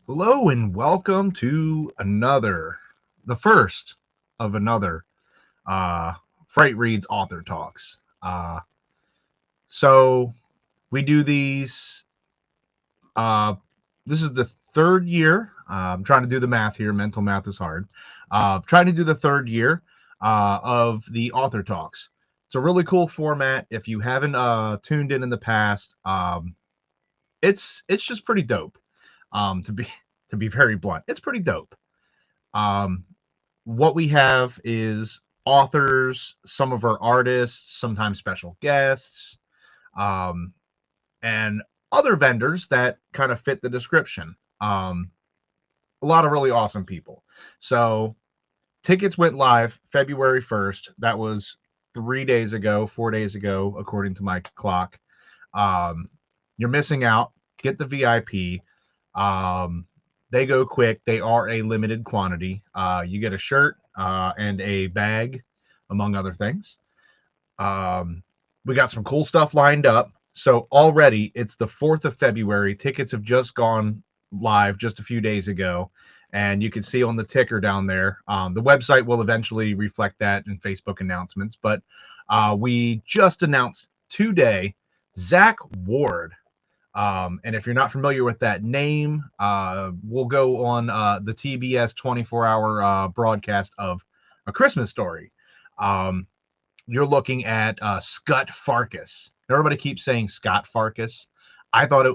Hello and welcome to the first of another uh, Frightreads author talks. So we do these. Uh, this is the third year. I'm trying to do the math here. Mental math is hard. Trying to do the third year of the author talks. It's a really cool format. If you haven't tuned in the past, it's just pretty dope. To be to be very blunt, it's pretty dope. Um, what we have is authors, some of our artists, sometimes special guests, um, and other vendors that kind of fit the description. A lot of really awesome people. So tickets went live February 1st. That was 3 days ago, 4 days ago, according to my clock. Um, you're missing out. Get the VIP. They go quick. They are a limited quantity. You get a shirt and a bag, among other things. We got some cool stuff lined up. So already it's the 4th of February. Tickets have just gone live just a few days ago. And you can see on the ticker down there. The website will eventually reflect that in Facebook announcements. But we just announced today Zach Ward. And if you're not familiar with that name, we'll go on the TBS 24-hour broadcast of A Christmas Story. You're looking at Scut Farkas. Everybody keeps saying Scott Farkas. I thought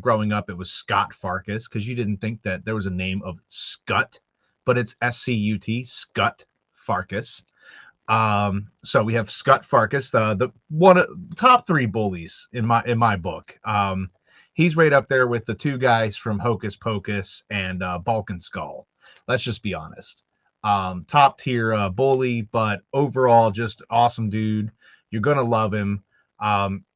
growing up it was Scott Farkas because you didn't think that there was a name of Scut, but it's Scut, Scut Farkas. So we have Scut Farkas, the one top three bullies in my book. He's right up there with the two guys from Hocus Pocus and Balkan Skull. Let's just be honest. Top tier bully, but overall just awesome dude. You're gonna love him.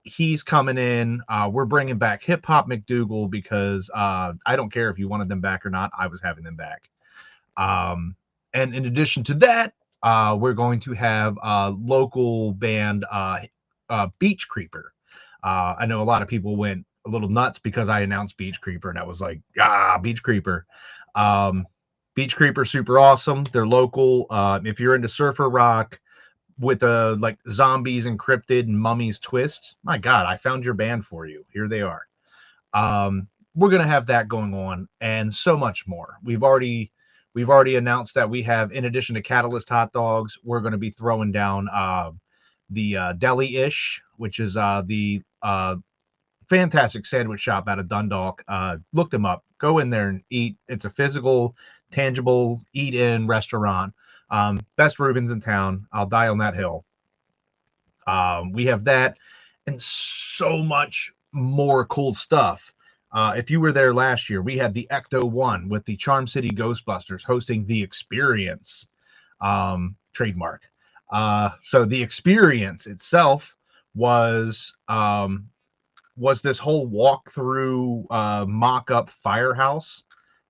He's coming in. We're bringing back Hip Hop McDougal because I don't care if you wanted them back or not. I was having them back. And in addition to that, we're going to have a local band, Beach Creeper. I know a lot of people went a little nuts because I announced Beach Creeper, and I was like, Beach Creeper. Beach Creeper, super awesome. They're local. If you're into surfer rock with like zombies encrypted and mummies twist, my God, I found your band for you. Here they are. We're gonna have that going on, and so much more. We've already announced that we have, in addition to Catalyst hot dogs, we're going to be throwing down the Deli-ish, which is the fantastic sandwich shop out of Dundalk. Look them up. Go in there and eat. It's a physical, tangible, eat-in restaurant. Best Rubens in town. I'll die on that hill. We have that and so much more cool stuff. If you were there last year, we had the Ecto 1 with the Charm City Ghostbusters hosting the Experience trademark. So the Experience itself was this whole walkthrough mock-up firehouse,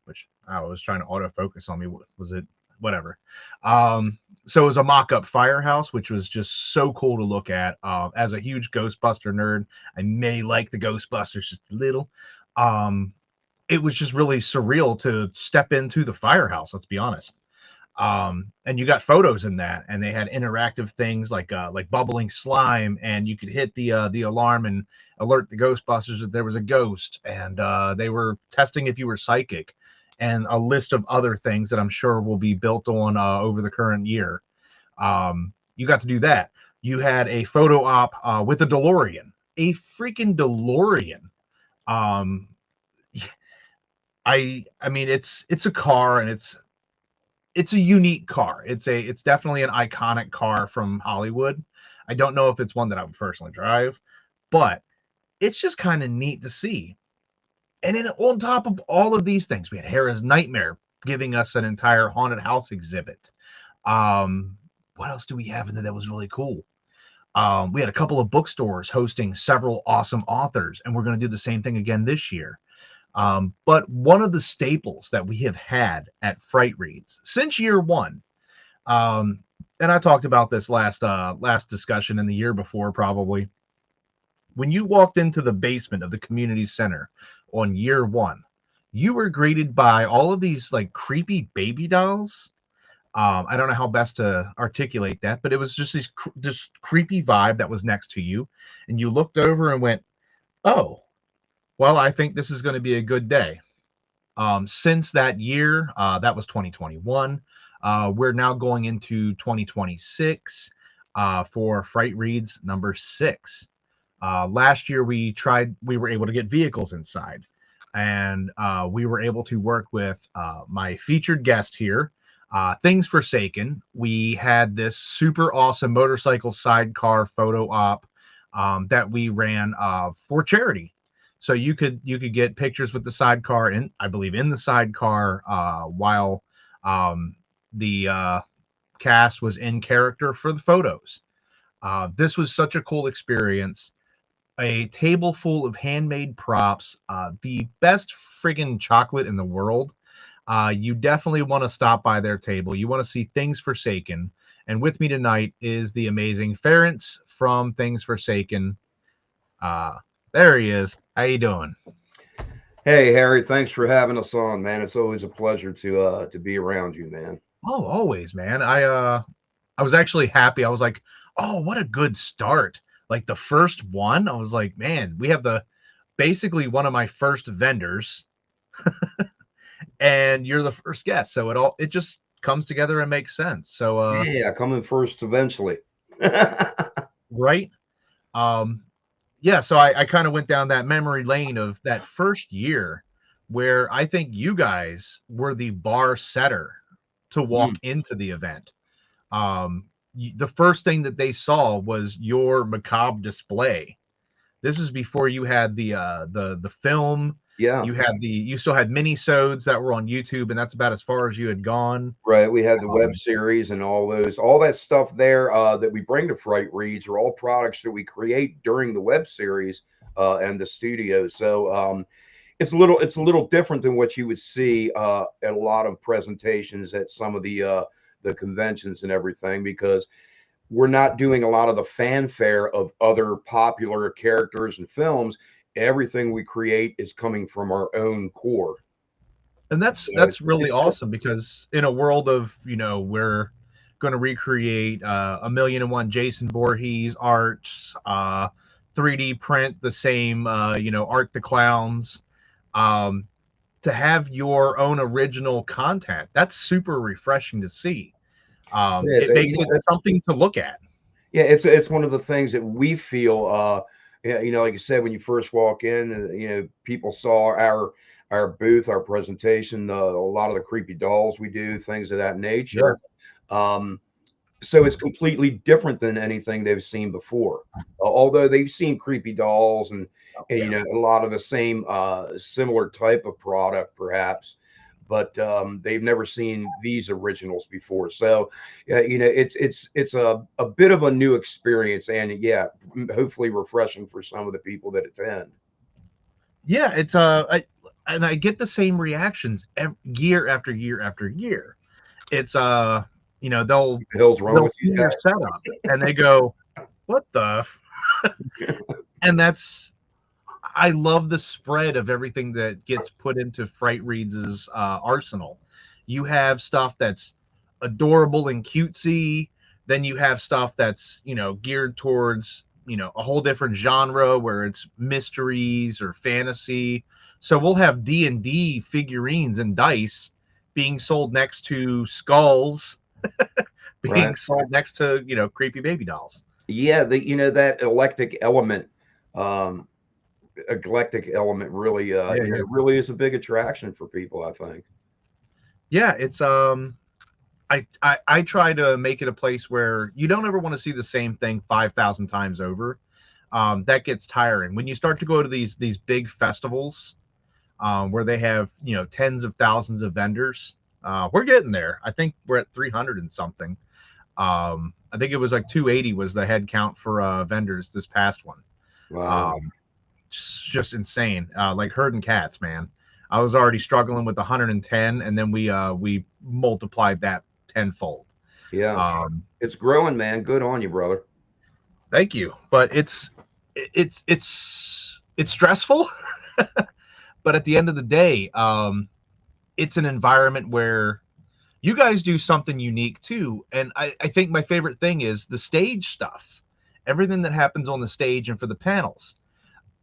which I was trying to autofocus on me. Was it? Whatever. So it was a mock-up firehouse, which was just so cool to look at. As a huge Ghostbuster nerd, I may like the Ghostbusters just a little. It was just really surreal to step into the firehouse, let's be honest. And you got photos in that, and they had interactive things like bubbling slime, and you could hit the alarm and alert the Ghostbusters that there was a ghost, and they were testing if you were psychic, and a list of other things that I'm sure will be built on over the current year. You got to do that. You had a photo op with a DeLorean, a freaking DeLorean. I mean, it's a car, and it's a unique car. It's definitely an iconic car from Hollywood. I don't know if it's one that I would personally drive, but it's just kind of neat to see. And then on top of all of these things, we had Hera's Nightmare giving us an entire haunted house exhibit. What else do we have in there that was really cool? We had a couple of bookstores hosting several awesome authors, and we're going to do the same thing again this year. But one of the staples that we have had at Frightreads since year one, and I talked about this last discussion in the year before, probably. When you walked into the basement of the community center on year one, you were greeted by all of these like creepy baby dolls. I don't know how best to articulate that, but it was just this creepy vibe that was next to you, and you looked over and went, "Oh, well, I think this is going to be a good day." Since that year, that was 2021. We're now going into 2026 for Frightreads number 6. Last year, we were able to get vehicles inside, and we were able to work with my featured guest here, Things Forsaken. We had this super awesome motorcycle sidecar photo op that we ran for charity. So you could get pictures with the sidecar in, I believe, in the sidecar while the cast was in character for the photos. This was such a cool experience. A table full of handmade props, the best friggin' chocolate in the world. You definitely want to stop by their table. You want to see Things Forsaken. And with me tonight is the amazing FERENC from Things Forsaken. There he is. How you doing? Hey Harry, thanks for having us on, man. It's always a pleasure to be around you, man. Oh, always, man. I was actually happy. I was like, oh, what a good start. Like the first one, I was like, man, we have the basically one of my first vendors, and you're the first guest. So it just comes together and makes sense. So Yeah, coming first eventually. right. Um yeah, so I kind of went down that memory lane of that first year where I think you guys were the bar setter to walk Mm, into the event. The first thing that they saw was your macabre display. This is before you had the film. yeah, You still had mini-sodes that were on YouTube, and that's about as far as you had gone. right. We had the web Um, series and all that stuff there that we bring to Fright Reads are all products that we create during the web series and the studio. So it's a little different than what you would see at a lot of presentations at some of the conventions and everything because we're not doing a lot of the fanfare of other popular characters and films. Everything we create is coming from our own core. and So that's really it's awesome different. because in a world of we're going to recreate a million and one Jason Voorhees arts, 3D print the same Art the Clowns, um, to have your own original content, that's super refreshing to see. Yeah, It makes it something to look at. yeah, it's one of the things that we feel. Yeah, like you said, when you first walk in, people saw our booth, our presentation, a lot of the creepy dolls we do, things of that Yeah. nature. Um, so it's completely different than anything they've seen before. Although they've seen creepy dolls and Yeah. a lot of the same similar type of product, perhaps, but they've never seen these originals before. So, it's a bit of a new experience, and yeah, hopefully refreshing for some of the people that attend. Yeah, and I get the same reactions year after year after year. It's What the hell's wrong they'll with see you your setup and they go, "What the?" And that's I love the spread of everything that gets put into Fright Reads' arsenal. You have stuff that's adorable and cutesy. Then you have stuff that's geared towards a whole different genre where it's mysteries or fantasy. So we'll have D&D figurines and dice being sold next to skulls, Right? being sold next to creepy baby dolls. Yeah, that um, eclectic element really, Yeah, yeah. really is a big attraction for people, I think. Yeah, it's I try to make it a place where you don't ever want to see the same thing 5,000 times over. That gets tiring. When you start to go to these big festivals, where they have tens of thousands of vendors, we're getting there. I think we're at 300 and something. I think it was like 280 was the head count for vendors this past one. Wow. Um, just insane. Like herding cats, man. I was already struggling with 110, and then we multiplied that tenfold. Yeah. Um, It's growing, man. Good on you, brother. Thank you, but it's stressful. But at the end of the day, it's an environment where you guys do something unique too. And I think my favorite thing is the stage stuff, everything that happens on the stage and for the panels.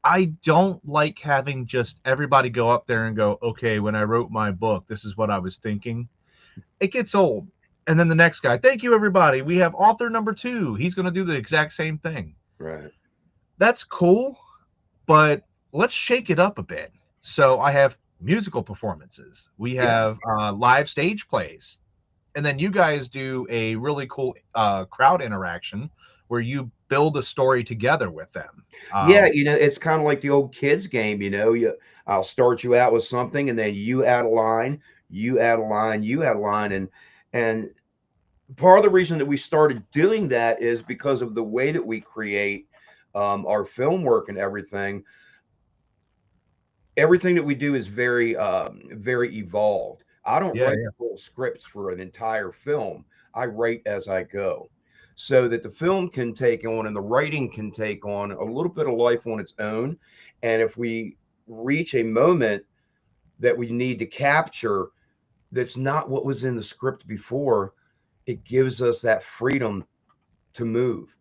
I don't like having just everybody go up there and go, okay, when I wrote my book, this is what I was thinking. It gets old. And then the next guy, thank you, everybody. We have author number 2. He's going to do the exact same thing. Right. That's cool, but let's shake it up a bit. So I have musical performances. We have live stage plays. And then you guys do a really cool crowd interaction where you build a story together with them. Yeah, it's kind of like the old kids game. I'll start you out with something, and then you add a line, you add a line, you add a line, and part of the reason that we started doing that is because of the way that we create our film work and everything. Everything that we do is very evolved. I don't Yeah, write yeah. full scripts for an entire film. I write as I go, so that the film can take on and the writing can take on a little bit of life on its own. And if we reach a moment that we need to capture that's not what was in the script before, it gives us that freedom to move,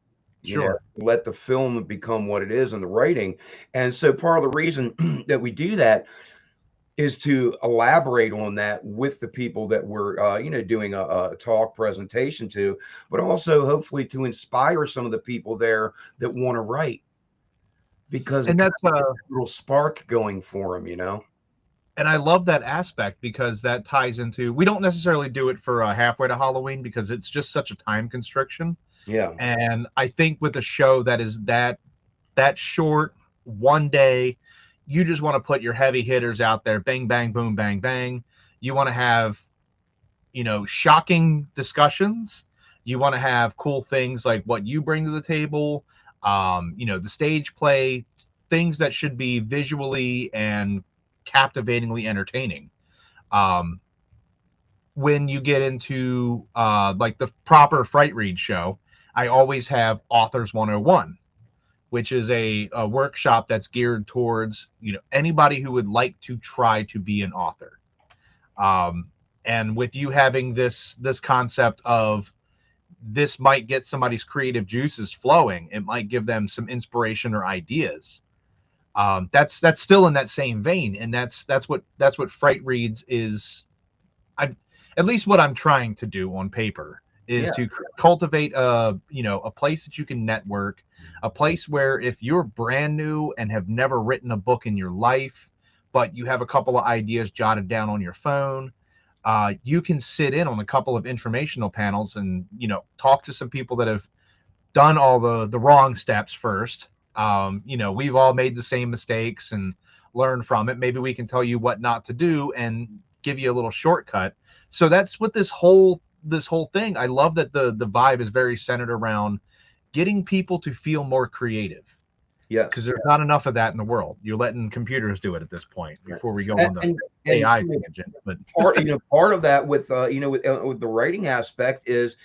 Sure. let the film become what it is in the writing. And so part of the reason that we do that is to elaborate on that with the people that we're doing a talk presentation to, but also hopefully to inspire some of the people there that want to write, because it And kind that's of gets a little spark going for them. and I love that aspect because that ties into, we don't necessarily do it for halfway to Halloween because it's just such a time constriction. Yeah. And I think with a show that is that short, one day, you just want to put your heavy hitters out there, bang, bang, boom, bang, bang. You want to have, shocking discussions. You want to have cool things like what you bring to the table, the stage play, things that should be visually and captivatingly entertaining. Um, when you get into like the proper Fright Read show, I always have Authors 101, which is a workshop that's geared towards anybody who would like to try to be an author. Um, and with you having this concept of this might get somebody's creative juices flowing, it might give them some inspiration or ideas. That's still in that same vein, and that's what Fright Reads is. I At least what I'm trying to do on paper is Yeah. to cultivate a place that you can network, a place where if you're brand new and have never written a book in your life, but you have a couple of ideas jotted down on your phone, you can sit in on a couple of informational panels and talk to some people that have done all the wrong steps first. We've all made the same mistakes and learned from it. Maybe we can tell you what not to do and give you a little shortcut. So that's what this whole thing. I love that the vibe is very centered around getting people to feel more creative. Yes. Because there's not enough of that in the world. You're letting computers do it at this point before we go on the And AI tangent. But part of that with with the writing aspect is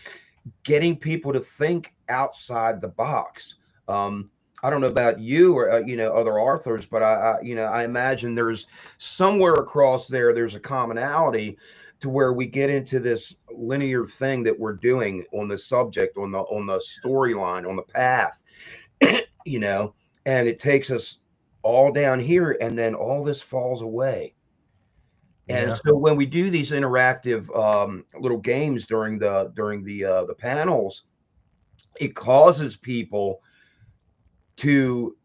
getting people to think outside the box. I don't know about you or other authors, but I imagine there's somewhere across there's a commonality to where we get into this linear thing that we're doing on the subject, on the storyline, on the path, you know, and it takes us all down here, and then all this falls away. And yeah, so when we do these interactive little games during the panels, it causes people to,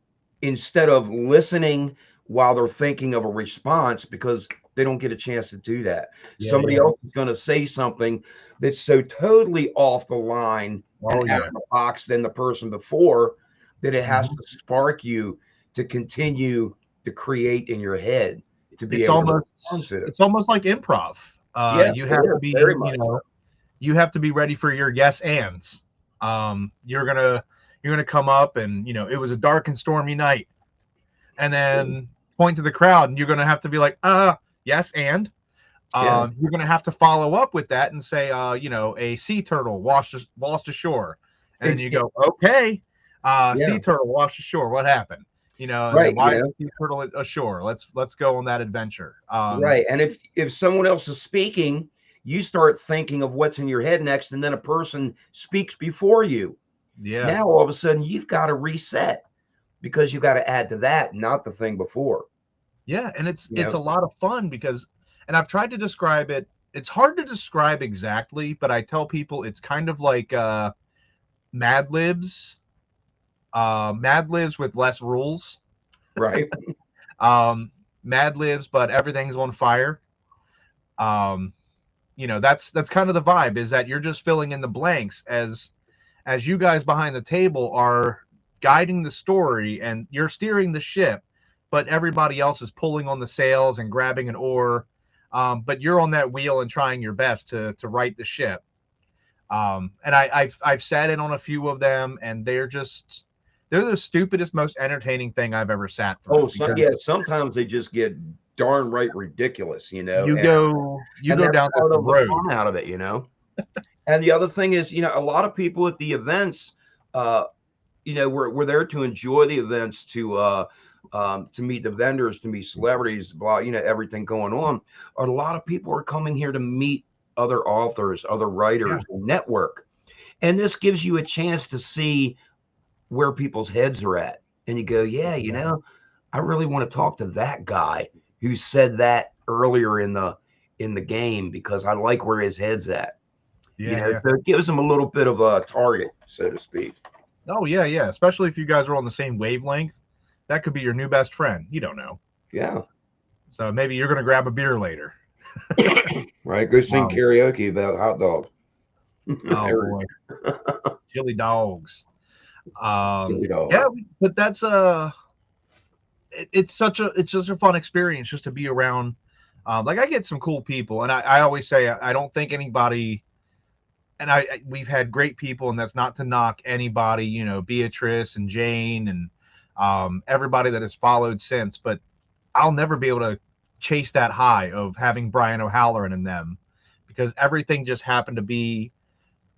instead of listening while they're thinking of a response, because they don't get a chance to do that. yeah, Somebody yeah. else is going to say something that's so totally off the line Oh and out yeah. of the box than the person before, that it has Mhm. to spark you to continue to create in your head, to be It's able to almost respond to it. it's almost like improv. Yeah, You it have to is be, very much. you have to be ready for your yes ands. You're gonna come up and it was a dark and stormy night, and then point to the crowd, and you're gonna have to be like, yes, and Yeah, you're gonna have to follow up with that and say, a sea turtle washed ashore, and then it, you it, go, okay, yeah, sea turtle washed ashore. What happened? you know, and then Right, why is the sea turtle ashore? Let's go on that adventure. right. And if someone else is speaking, you start thinking of what's in your head next, and then a person speaks before you. Yeah, Now all of a sudden you've got to reset because you've got to add to that, not the thing before. yeah, and it's You it's a know, lot of fun because, and I've tried to describe it. It's hard to describe exactly, but I tell people it's kind of like Mad Libs, Mad Libs with less rules. right? Um, Mad Libs, but everything's on fire. Um, you know, that's kind of the vibe, is that you're just filling in the blanks as you guys behind the table are guiding the story and you're steering the ship, but everybody else is pulling on the sails and grabbing an oar. But you're on that wheel and trying your best to right the ship. And I've sat in on a few of them, and they're the stupidest, most entertaining thing I've ever sat Oh, through, so, because yeah. Sometimes they just get darn right ridiculous, you go and that's down this part of the road. fun out of it. And the other thing is, a lot of people at the events, uh, we're there to enjoy the events, to meet the vendors, to meet celebrities, blah, everything going on. A lot of people are coming here to meet other authors, other Yeah, writers, and network. And this gives you a chance to see where people's heads are at. And you go, yeah, I really want to talk to that guy who said that earlier in the game because I like where his head's at. yeah. So it gives them a little bit of a target, so to speak. Oh yeah. Especially if you guys are on the same wavelength, that could be your new best friend. You don't know. Yeah. So maybe you're gonna grab a beer later. Right. Go sing Um, karaoke about hot dogs. oh boy, chili dogs. Chili Yeah, dog. but that's it's such a fun experience just to be around. Like I get some cool people, and I always say I don't think anybody, and we've had great people, and that's not to knock anybody, you know, Beatrice and Jane and everybody that has followed since, but I'll never be able to chase that high of having Brian O'Halloran in them, because everything just happened to be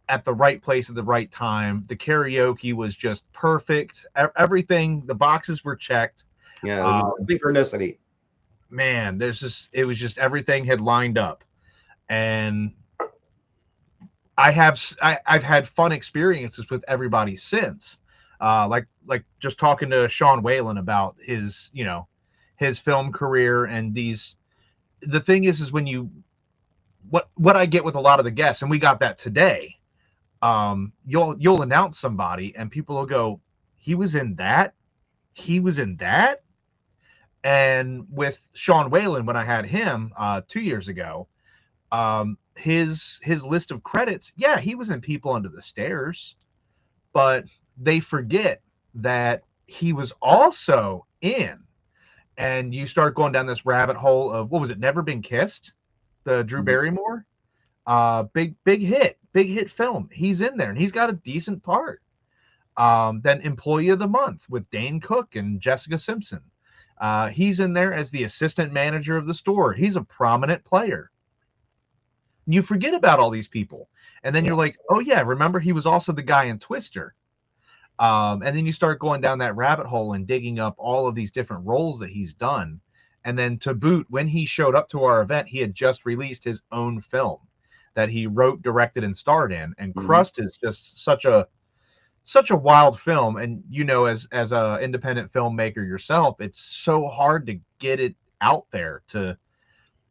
at the right place at the right time. The karaoke was just perfect. Everything, the boxes were checked. Yeah. Um, Synchronicity. Man, it was just everything had lined up, and I've had fun experiences with everybody since. Like just talking to Sean Whalen about his, you know, his film career and these. The thing is when you what I get with a lot of the guests, and we got that today. You'll announce somebody, and people will go, "He was in that. He was in that." And with Sean Whalen, when I had him 2 years ago, his list of credits, yeah, he was in People Under the Stairs, but they forget that he was also in. And you start going down this rabbit hole of, what was it, Never Been Kissed, the Drew Barrymore, big hit film. He's in there, and he's got a decent part. Then Employee of the Month with Dane Cook and Jessica Simpson. He's in there as the assistant manager of the store. He's a prominent player. You forget about all these people, and then Yeah. you're like, oh yeah, remember he was also the guy in Twister. And then you start going down that rabbit hole and digging up all of these different roles that he's done. And then to boot, when he showed up to our event, he had just released his own film that he wrote, directed, and starred in. And Mhm. Crust is just such a wild film. And you know, as a independent filmmaker yourself, it's so hard to get it out there, to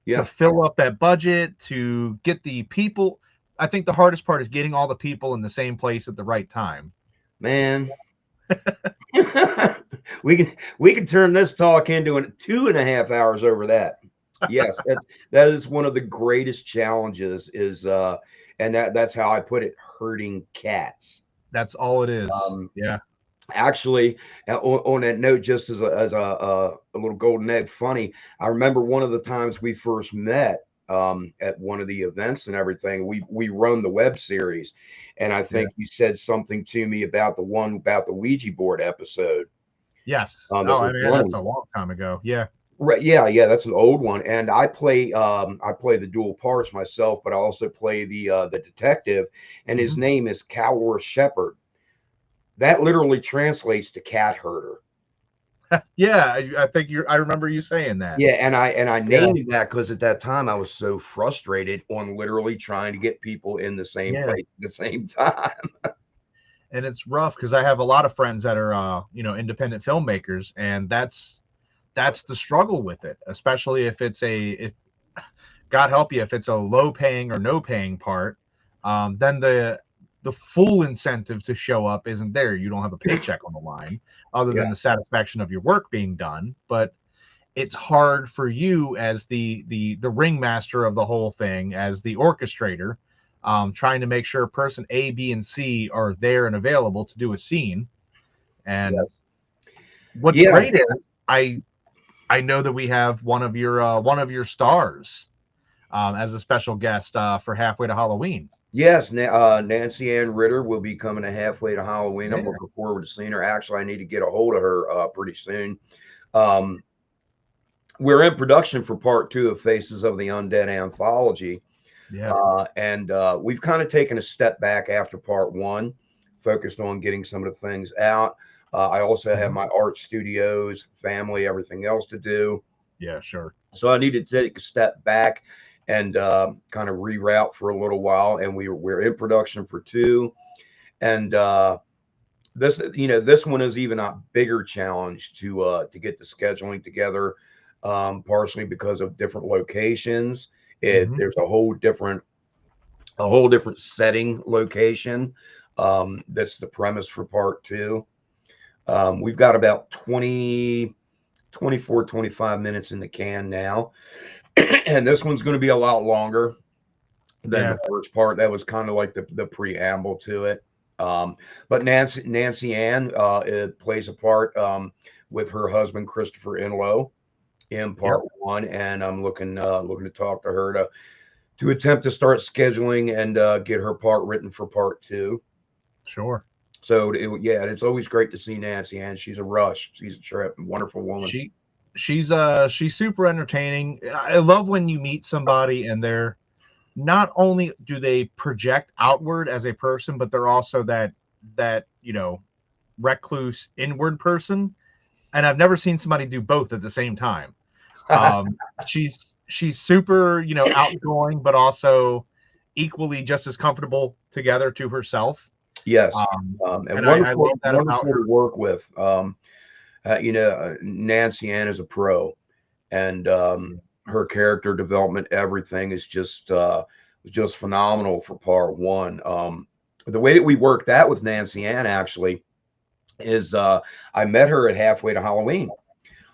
Yeah. fill up that budget, to get the people. I think the hardest part is getting all the people in the same place at the right time. Man. we can turn this talk into 2.5 hours over that. Yes, that is one of the greatest challenges is and that's how I put it, herding cats. That's all it is. Um, Yeah. Actually, on that note, just as a little golden egg funny, I remember one of the times we first met at one of the events and everything. We run the web series, and I Yeah. think you said something to me about the one about the Ouija board episode Yes. that Oh, I was mean, that's running. a long time ago. Yeah. Right, yeah, that's an old one, and I play the dual parts myself, but I also play the detective, and his Mhm. name is Cowor Shepherd. That literally translates to cat herder. Yeah, I think I remember you saying that. Yeah, and I Yeah, named that because at that time I was so frustrated on literally trying to get people in the same yeah. place at the same time. And it's rough because I have a lot of friends that are independent filmmakers, and that's the struggle with it, especially if it's if God help you, if it's a low paying or no paying part, then the full incentive to show up isn't there. You don't have a paycheck on the line other Yeah, than the satisfaction of your work being done. But it's hard for you as the ringmaster of the whole thing, as the orchestrator, trying to make sure person A, B, and C are there and available to do a scene. yeah, And what's yeah. great is I know that we have one of your stars as a special guest for Halfway to Halloween. Yes, Nancy Ann Ritter will be coming to Halfway to Halloween. I'm Yeah, looking forward to seeing her. Actually, I need to get a hold of her pretty soon. Um, we're in production for part two of Faces of the Undead anthology, yeah, and we've kind of taken a step back after part one, focused on getting some of the things out. I also have mhm, my art studios, family, everything else to do. yeah, sure, So I need to take a step back and kind of reroute for a little while. And we're in production for two, and this one is even a bigger challenge to get the scheduling together, partially because of different locations. hmm, There's a whole different setting location. That's the premise for part two. We've got about 25 minutes in the can now. And this one's going to be a lot longer than the yeah, first part. That was kind of like the preamble to it. But Nancy Ann it plays a part with her husband Christopher Inlow in yep, part one, and I'm looking to talk to her to attempt to start scheduling and get her part written for part two. sure. So yeah, it's always great to see Nancy Ann. She's a rush. She's a trip, wonderful woman. She she's super entertaining. I love when you meet somebody and they're not only do they project outward as a person, but they're also that recluse inward person. And I've never seen somebody do both at the same time. She's super, outgoing, but also equally just as comfortable together to herself. Yes, Um, and and I wonderful, love that about wonderful her. to work with. Nancy Ann is a pro, and her character development, everything is just phenomenal for part one. The way that we worked that with Nancy Ann actually is I met her at Halfway to Halloween,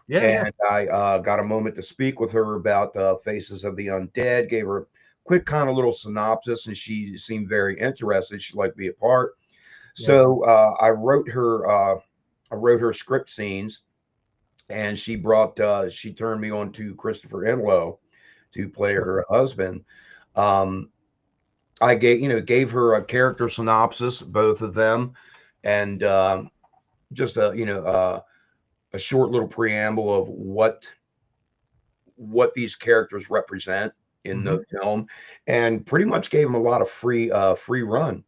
Yeah, yeah, and I got a moment to speak with her about Faces of the Undead. Gave her a quick kind of little synopsis, and she seemed very interested. She'd like to be a part. yeah. So I wrote her script scenes, and she turned me on to Christopher Enlow to play her husband. Um, I gave her a character synopsis, both of them, and just a short little preamble of what these characters represent in Hmm. the film, and pretty much gave them a lot of free run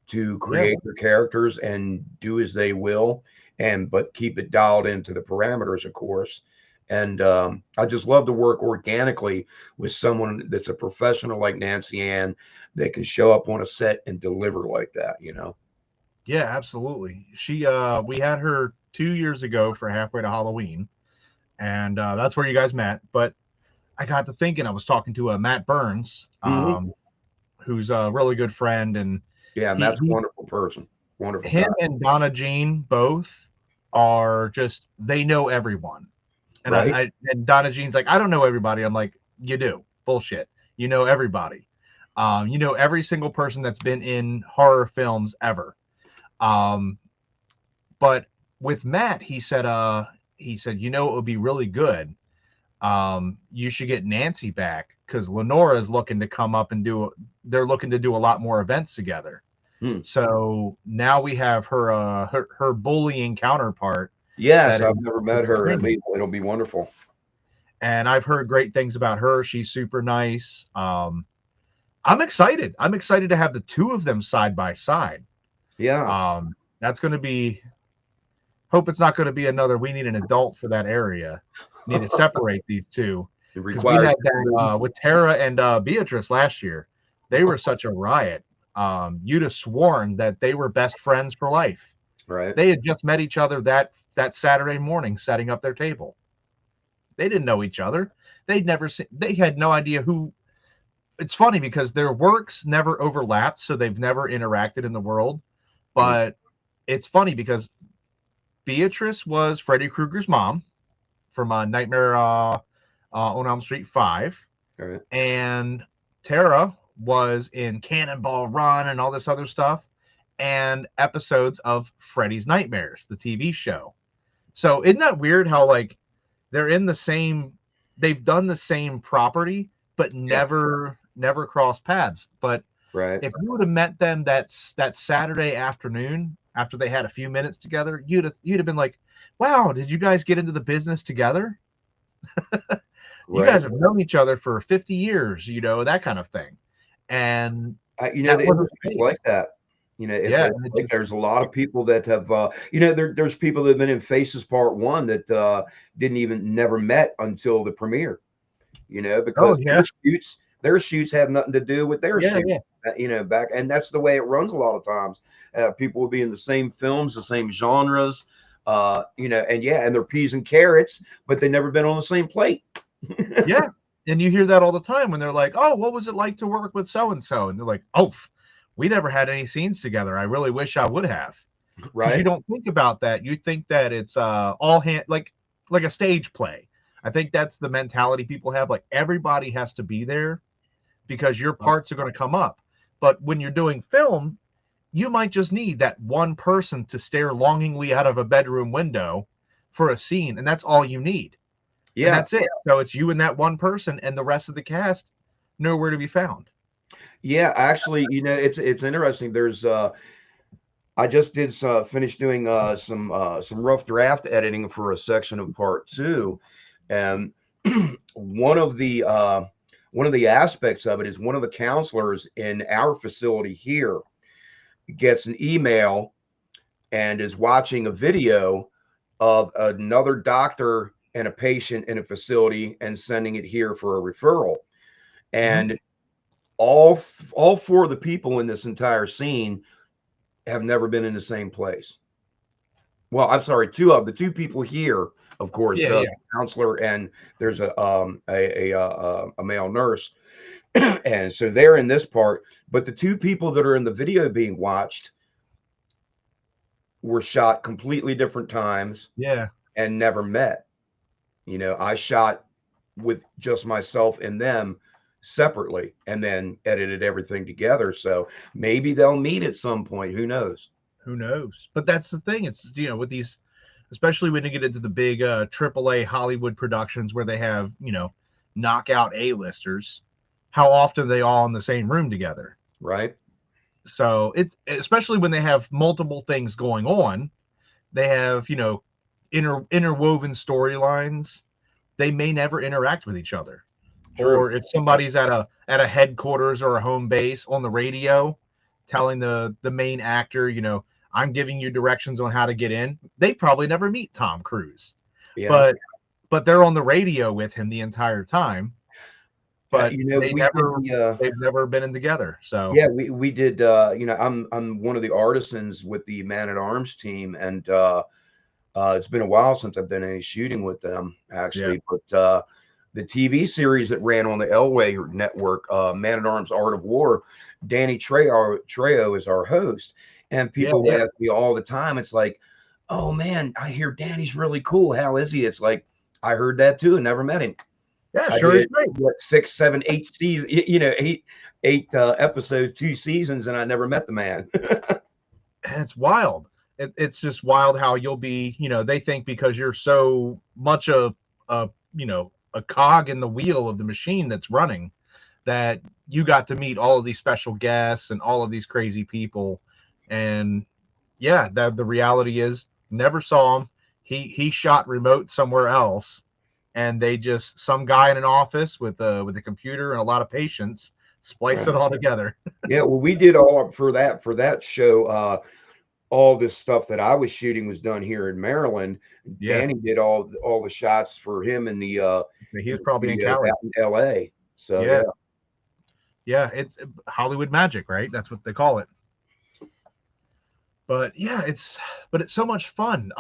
to Yeah, create their characters and do as they will, and but keep it dialed into the parameters, of course. And I just love to work organically with someone that's a professional like Nancy Ann that can show up on a set and deliver like that. yeah, absolutely. We had her 2 years ago for Halfway to Halloween, and that's where you guys met. But I got to thinking, I was talking to Matt Burns, Hmm. who's a really good friend, and Yeah, he Matt's a he wonderful person, wonderful guy. him and Donna Jean both are just they know everyone. And Right? and Donna Jean's like, I don't know everybody. I'm like, you do. Bullshit. You know everybody. You know every single person that's been in horror films ever. Um, but with Matt, he said, it would be really good. You should get Nancy back because Lenora is looking to come up and they're looking to do a lot more events together. Hmm. So now we have her bullying counterpart Yes, that I've never met is her. training. It'll be wonderful. And I've heard great things about her. She's super nice. I'm excited. I'm excited to have the two of them side by side. Yeah. That's going to be hope it's not going to be another. We need an adult for that area. Need to separate these two It because we requires had that with Tara and Beatrice last year. They were such a riot. You'd have sworn that they were best friends for life. right. They had just met each other that Saturday morning, setting up their table. They didn't know each other. They'd never seen. They had no idea who. It's funny because their works never overlapped, so they've never interacted in the world. But it's funny because Beatrice was Freddy Krueger's mom from Nightmare on Elm Street 5. All right. And Tara was in Cannonball Run and all this other stuff and episodes of Freddy's Nightmares, the TV show. So isn't that weird how like they're in the same, they've done the same property, but never crossed paths. But Right. if you would have met them that Saturday afternoon after they had a few minutes together, you'd have been like, wow, did you guys get into the business together? You guys have known each other for 50 years, that kind of thing. And it's like that. Like there's a lot of people that have, there's people that have been in Faces Part 1 that didn't never met until the premiere, because their shoots have nothing to do with their shoots. Back, and that's the way it runs a lot of times. People will be in the same films, the same genres, and they're peas and carrots, but they've never been on the same plate. Yeah. And you hear that all the time when they're like, oh, what was it like to work with so-and-so? And they're like, oh, we never had any scenes together. I really wish I would have. Right. You don't think about that. You think that it's all hand like a stage play. I think that's the mentality people have. Like everybody has to be there because your parts are going to come up. But when you're doing film, you might just need that one person to stare longingly out of a bedroom window for a scene. And that's all you need. Yeah. And that's it. So it's you and that one person, and the rest of the cast nowhere to be found. Yeah, actually, it's interesting. There's I just did finish doing some rough draft editing for a section of Part 2, and one of the aspects of it is one of the counselors in our facility here gets an email and is watching a video of another doctor and a patient in a facility and sending it here for a referral. And all four of the people in this entire scene have never been in the same place. Well, I'm sorry, the two people here, of course, the counselor, and there's a male nurse. And so they're in this part, but the two people that are in the video being watched were shot completely different times. Yeah. And never met. I shot with just myself and them separately and then edited everything together. So maybe they'll meet at some point. Who knows? But that's the thing. It's, with these, especially when you get into the big AAA Hollywood productions where they have, knockout A-listers, how often are they all in the same room together? Right. So it's, especially when they have multiple things going on, they have, interwoven storylines. They may never interact with each other. True. Or if somebody's at a headquarters or a home base on the radio telling the main actor, I'm giving you directions on how to get in, they probably never meet Tom Cruise. Yeah. But they're on the radio with him the entire time. But they've never been in together. So yeah, we did I'm one of the artisans with the Man at Arms team, and it's been a while since I've done any shooting with them, actually. Yeah. But the TV series that ran on the Elway network, Man at Arms Art of War, Danny Trejo is our host. And people ask me all the time, it's like, oh, man, I hear Danny's really cool. How is he? It's like, I heard that, too, and never met him. Yeah, sure is great. What, 6, 7, 8 seasons, eight episodes, 2 seasons, and I never met the man. It's wild. It's just wild how you'll be, they think because you're so much a cog in the wheel of the machine that's running, that you got to meet all of these special guests and all of these crazy people. And the reality is never saw him. He shot remote somewhere else, and they just, some guy in an office with a computer and a lot of patience, spliced it all together. Yeah, well, we did all for that show. all this stuff that I was shooting was done here in Maryland. Yeah. Danny did all the shots for him in the He was probably in studios Cali. out in LA. So Yeah. yeah. Yeah. It's Hollywood magic, right? That's what they call it. But yeah, it's so much fun.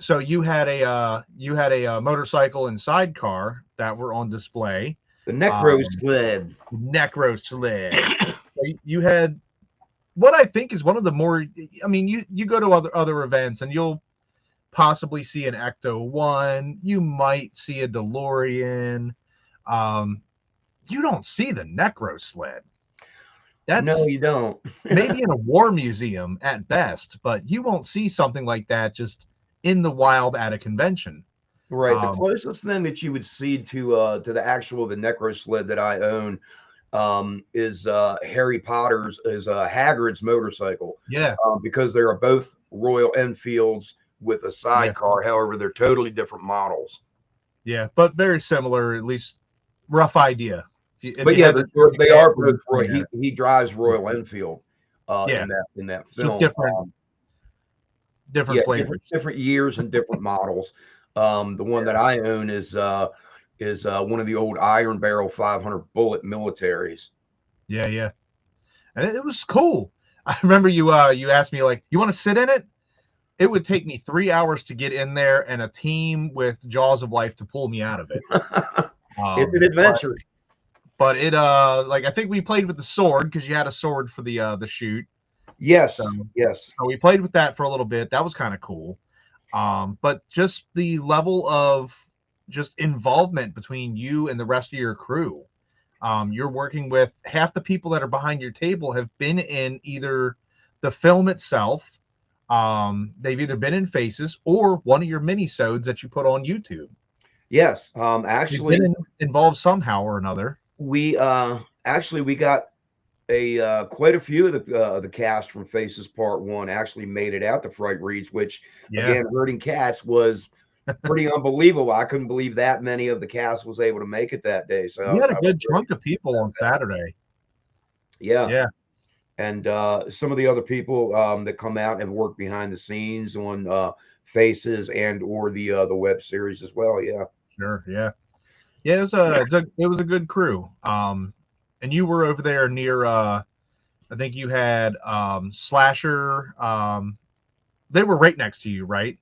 So you had a motorcycle and sidecar that were on display. The Necro sled. Necro sled. You had what I think is one of the more. I mean, you go to other events and you'll possibly see an Ecto 1. You might see a DeLorean. You don't see the Necro sled. That's No, you don't. maybe in a war museum at best, but you won't see something like that just in the wild at a convention. Right. The closest thing that you would see to the Necro sled that I own is Harry Potter's is Hagrid's motorcycle. Yeah. Because they are both Royal Enfields with a sidecar. Yeah. However, they're totally different models. Yeah, but very similar, at least rough idea. But yeah, they are both Royal. He drives Royal Enfield yeah. in that film. Different flavors. Different years and different models. The one that I own is one of the old Iron Barrel 500 bullet militaries. Yeah, yeah, and it was cool. I remember you asked me like, you want to sit in it? It would take me 3 hours to get in there and a team with jaws of life to pull me out of it. It's an adventure. But it like I think we played with the sword because you had a sword for the shoot. Yes, yes. So we played with that for a little bit. That was kind of cool. But just the level of just involvement between you and the rest of your crew. You're working with half the people that are behind your table have been in either the film itself. They've either been in Faces or one of your mini-sodes that you put on YouTube. Yes. Actually, involved somehow or another. We actually we got quite a few of the cast from Faces Part 1 actually made it out to Frightreads, which again, herding cats was pretty unbelievable. I couldn't believe that many of the cast was able to make it that day. So we had a good chunk of people on Saturday. Yeah. Yeah. And some of the other people that come out and work behind the scenes on Faces and or the web series as well. Yeah. Sure. Yeah. Yeah, it was a good crew. And you were over there near I think you had Slasher. They were right next to you, right?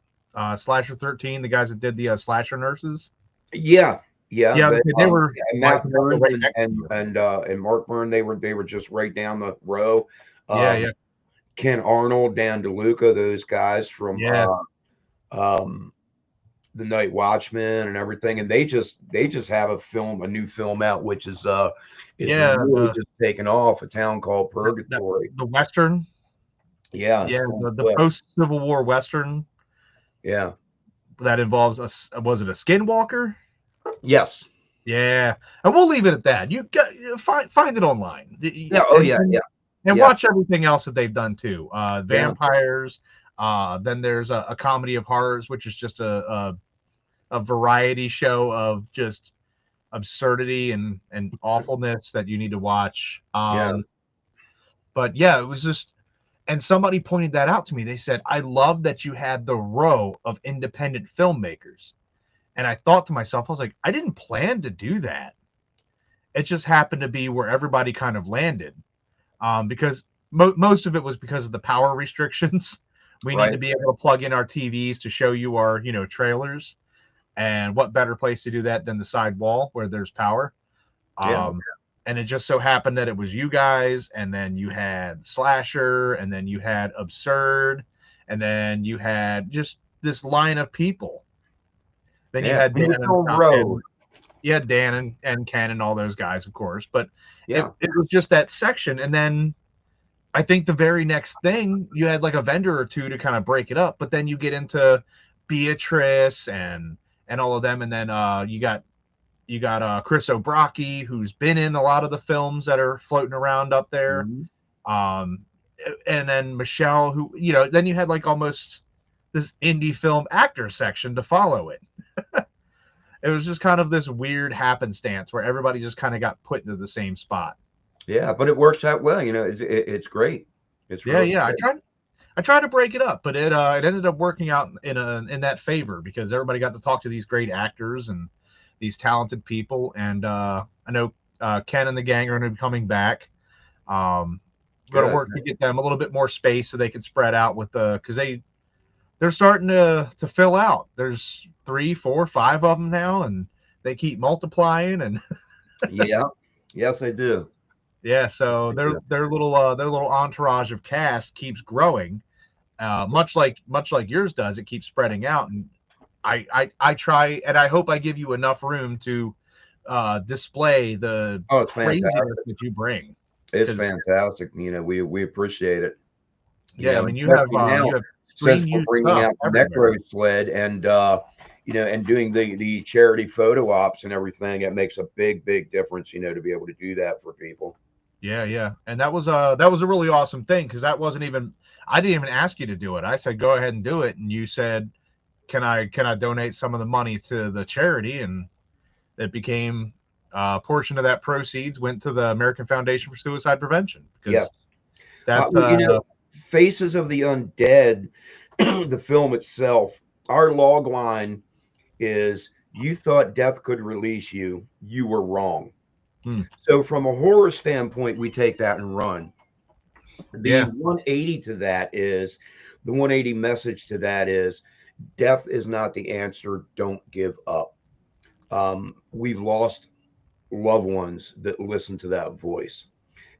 Slasher 13, the guys that did the Slasher nurses. Yeah. They were Matt Byrne and Mark Byrne. They were just right down the row. Yeah. Ken Arnold, Dan DeLuca, those guys from the Night Watchman and everything, and they just have a new film out, which is really just taken off. A Town Called Purgatory, the Western. Yeah, the post Civil War Western. Yeah, that involves was it a skinwalker? Yes. Yeah, and we'll leave it at that. You find it online. Yeah. And watch everything else that they've done too. Vampires. Then there's a comedy of horrors, which is just a variety show of just absurdity and awfulness that you need to watch. But yeah, it was just, and somebody pointed that out to me. They said, I love that you had the row of independent filmmakers. And I thought to myself, I was like, I didn't plan to do that. It just happened to be where everybody kind of landed. Because most of it was because of the power restrictions. We need to be able to plug in our TVs to show you our, trailers. And what better place to do that than the side wall where there's power? And it just so happened that it was you guys, and then you had Slasher, and then you had Absurd, and then you had just this line of people. Then you had Dan and Ken and all those guys, of course. But it was just that section. And then I think the very next thing, you had like a vendor or two to kind of break it up. But then you get into Beatrice and all of them. And then you got Chris O'Brockie, who's been in a lot of the films that are floating around up there. And then Michelle, who, then you had like almost this indie film actor section to follow it. It was just kind of this weird happenstance where everybody just kind of got put into the same spot. Yeah, but it works out well. It's great. It's really great. I tried to break it up, but it ended up working out in that favor because everybody got to talk to these great actors and these talented people. And I know Ken and the gang are going to be coming back. Going to Good. work to get them a little bit more space so they can spread out with the because they're starting to fill out. There's 3, 4, 5 of them now, and they keep multiplying. And Yeah. Yes, they do. yeah, so They do. their little entourage of cast keeps growing, much like yours does. It keeps spreading out, and I try, and I hope I give you enough room to display the Oh, it's craziness fantastic. that you bring. It's Because fantastic. We appreciate it. yeah, I mean Especially you now have since screen we're use bringing stuff out the everywhere. Necro Sled and and doing the charity photo ops and everything, it makes a big difference, to be able to do that for people. Yeah, yeah, and that was a really awesome thing because that wasn't even I didn't even ask you to do it. I said go ahead and do it, and you said can I donate some of the money to the charity, and it became a portion of that proceeds went to the American Foundation for Suicide Prevention Yes. because that Well, Faces of the Undead, the film itself, our log line is you thought death could release you. You were wrong. hmm, So, from a horror standpoint, we take that and run. The yeah 180 to that is the 180 message to that is death is not the answer. Don't give up. We've lost loved ones that listen to that voice.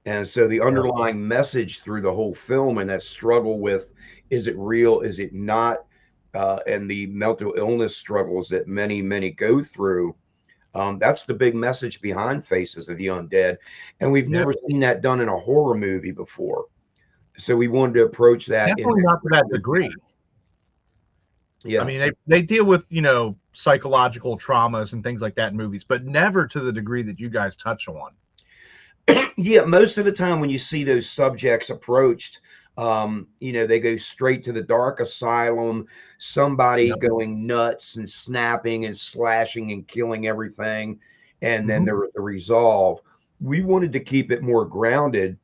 And so the yeah underlying message through the whole film and that struggle with is it real, is it not, and the mental illness struggles that many go through. That's the big message behind Faces of the Undead. And we've yeah never seen that done in a horror movie before. So we wanted to approach that in definitely that not to that grounded degree. manner. I Yeah. mean they deal with psychological traumas and things like that in movies, but never to the degree that you guys touch on. Yeah, most of the time when you see those subjects approached, they go straight to the dark asylum, somebody Yep. going nuts and snapping and slashing and killing everything, and then hmm the resolve. We wanted to keep it more grounded,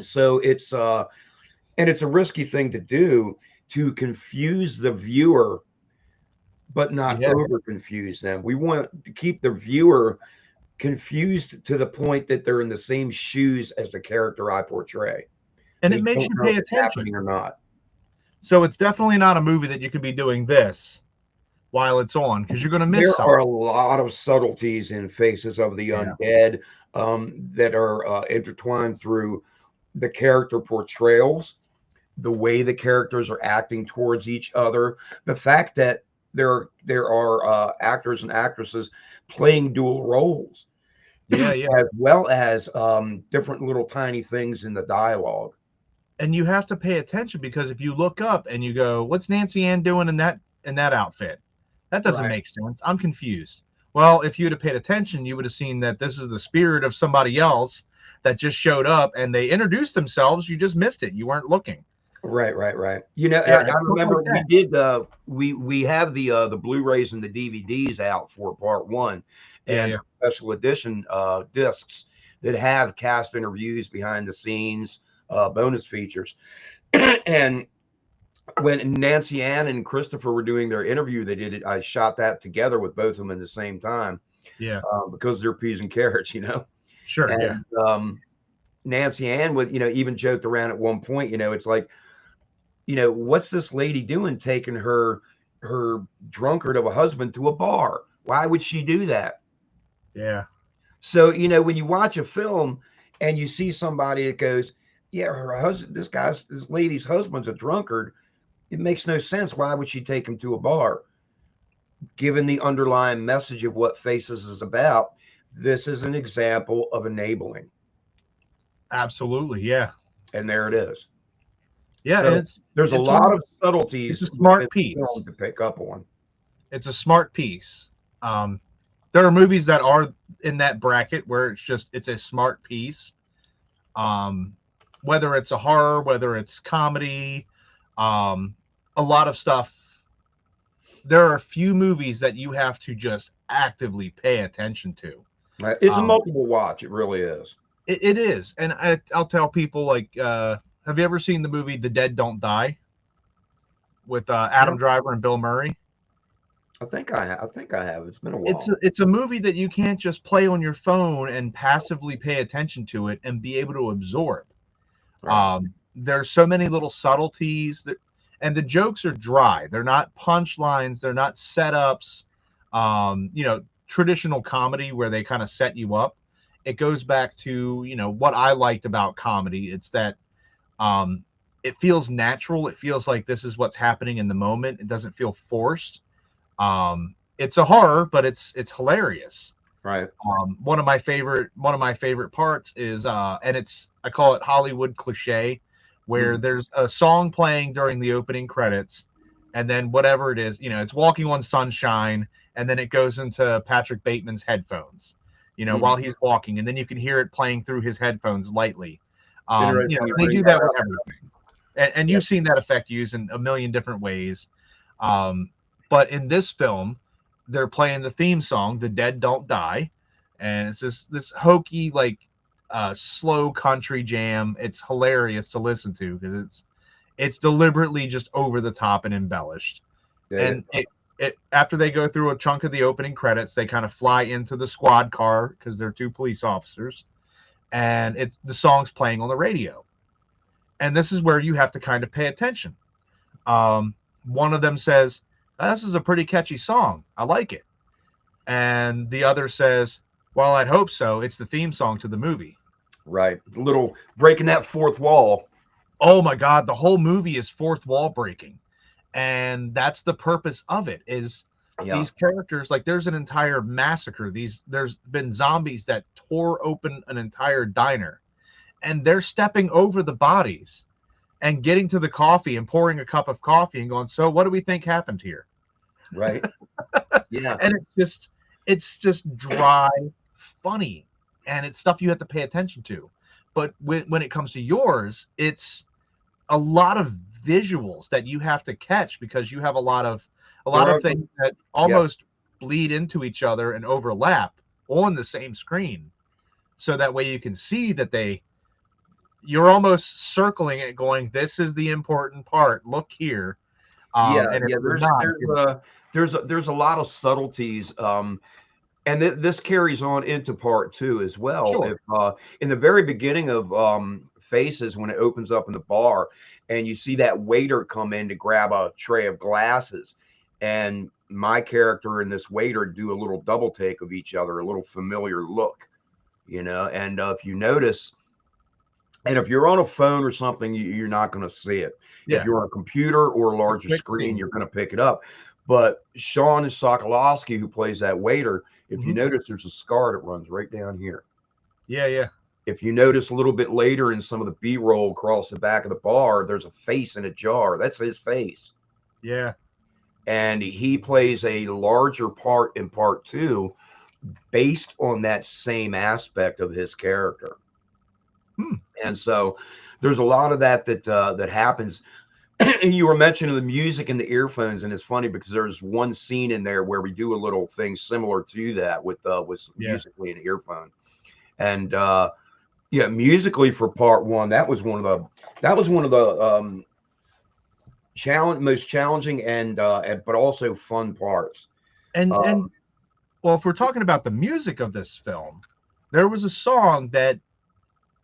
so it's a risky thing to do to confuse the viewer, but not Yeah, over confuse them. We want to keep the viewer confused to the point that they're in the same shoes as the character I portray. and They it makes don't you know if pay it's attention. happening or not. So it's definitely not a movie that you could be doing this while it's on because you're going to miss There are a something. lot of subtleties in Faces of the Yeah. Undead that are intertwined through the character portrayals, the way the characters are acting towards each other, the fact that there are actors and actresses playing dual roles, Yeah, yeah. as well as different little tiny things in the dialogue. And you have to pay attention because if you look up and you go, "What's Nancy Ann doing in that outfit?" That doesn't Right. make sense. I'm confused. Well, if you'd have paid attention, you would have seen that this is the spirit of somebody else that just showed up and they introduced themselves. You just missed it. You weren't looking. Right. Yeah, I it's stuff like remember we that. did we have the Blu-rays and the DVDs out for part one Yeah, and yeah. special edition discs that have cast interviews, behind the scenes, bonus features. And when Nancy Ann and Christopher were doing their interview, they did it. I shot that together with both of them at the same time Yeah. because they're peas and carrots. Sure. Yeah. And Nancy Ann would, even joked around at one point, it's like, what's this lady doing taking her drunkard of a husband to a bar? Why would she do that? Yeah. So, when you watch a film and you see somebody that goes, yeah, her husband, this lady's husband's a drunkard, it makes no sense. Why would she take him to a bar? Given the underlying message of what Faces is about, this is an example of enabling. Absolutely. Yeah. And there it is. Yeah. And So it's there's a it's one lot of of it's a subtleties within smart the film piece. to pick up on. It's a smart piece. Um, there are movies that are in that bracket where it's a smart piece. Um, whether it's a horror, whether it's comedy, um, a lot of stuff. There are a few movies that you have to just actively pay attention to. It's a Um, multiple watch. It really is. it is, and I'll tell people like have you ever seen the movie The Dead Don't Die with No, Adam Driver and Bill Murray? I think I have. It's been a It's while. it's a movie that you can't just play on your phone and passively pay attention to it and be able to absorb. Right. There's so many little subtleties that, and the jokes are dry. They're not punchlines. They're not setups. Traditional comedy where they kind of set you up. It goes back to what I liked about comedy. It's that um, it feels natural. It feels like this is what's happening in the moment. It doesn't feel forced. It's a horror, but it's hilarious. Right. One of my favorite parts is and it's I call it Hollywood cliche, where Mhm. there's a song playing during the opening credits, and then whatever it is, it's Walking on Sunshine, and then it goes into Patrick Bateman's headphones, while Mhm. he's walking, and then you can hear it playing through his headphones lightly. Interesting you They bring do that that with up. everything, and Yeah. you've seen that effect used in a million different ways. Um, but in this film, they're playing the theme song, "The Dead Don't Die," and it's this hokey like slow country jam. It's hilarious to listen to because it's deliberately just over the top and embellished. Dig it. And it after they go through a chunk of the opening credits, they kind of fly into the squad car because they're two police officers, and it's the song's playing on the radio. And this is where you have to kind of pay attention. One of them says, "This is a pretty catchy song. I like it." And the other says, "Well, I'd hope so. It's the theme song to the movie." Right. A little breaking that fourth wall. Oh my God, the whole movie is fourth wall breaking. And that's the purpose of it is Yeah. these characters, like there's an entire massacre. There's been zombies that tore open an entire diner and they're stepping over the bodies and getting to the coffee and pouring a cup of coffee and going, "So what do we think happened here?" Right. Yeah. And it's just dry, funny, and it's stuff you have to pay attention to. But when it comes to yours, it's a lot of visuals that you have to catch because you have a There lot of are. things that Yeah. almost bleed into each other and overlap on the same screen. So that way you can see that you're almost circling it going, "This is the important part. Look here." Yeah. And if Yeah. you're not, There's a lot of subtleties. And this carries on into part two as well. sure. If in the very beginning of Faces, when it opens up in the bar, and you see that waiter come in to grab a tray of glasses, and my character and this waiter do a little double take of each other, a little familiar look, And if you notice, and if you're on a phone or something, you're not going to see it. If Yeah. you're on a computer or a A larger quick screen, scene. you're going to pick it up. But Sean Sokolowski, who plays that waiter, if you Mhm. notice, there's a scar that runs right down here. Yeah, yeah. If you notice a little bit later in some of the B-roll across the back of the bar, there's a face in a jar. That's his face. Yeah. And he plays a larger part in part two based on that same aspect of his character. Hmm. And so there's a lot of that happens. You were mentioning the music and the earphones, and it's funny because there's one scene in there where we do a little thing similar to that with Yeah. musically an earphone. And yeah, musically for part one, that was one of the most challenging and but also fun parts. And Um, well, if we're talking about the music of this film, there was a song that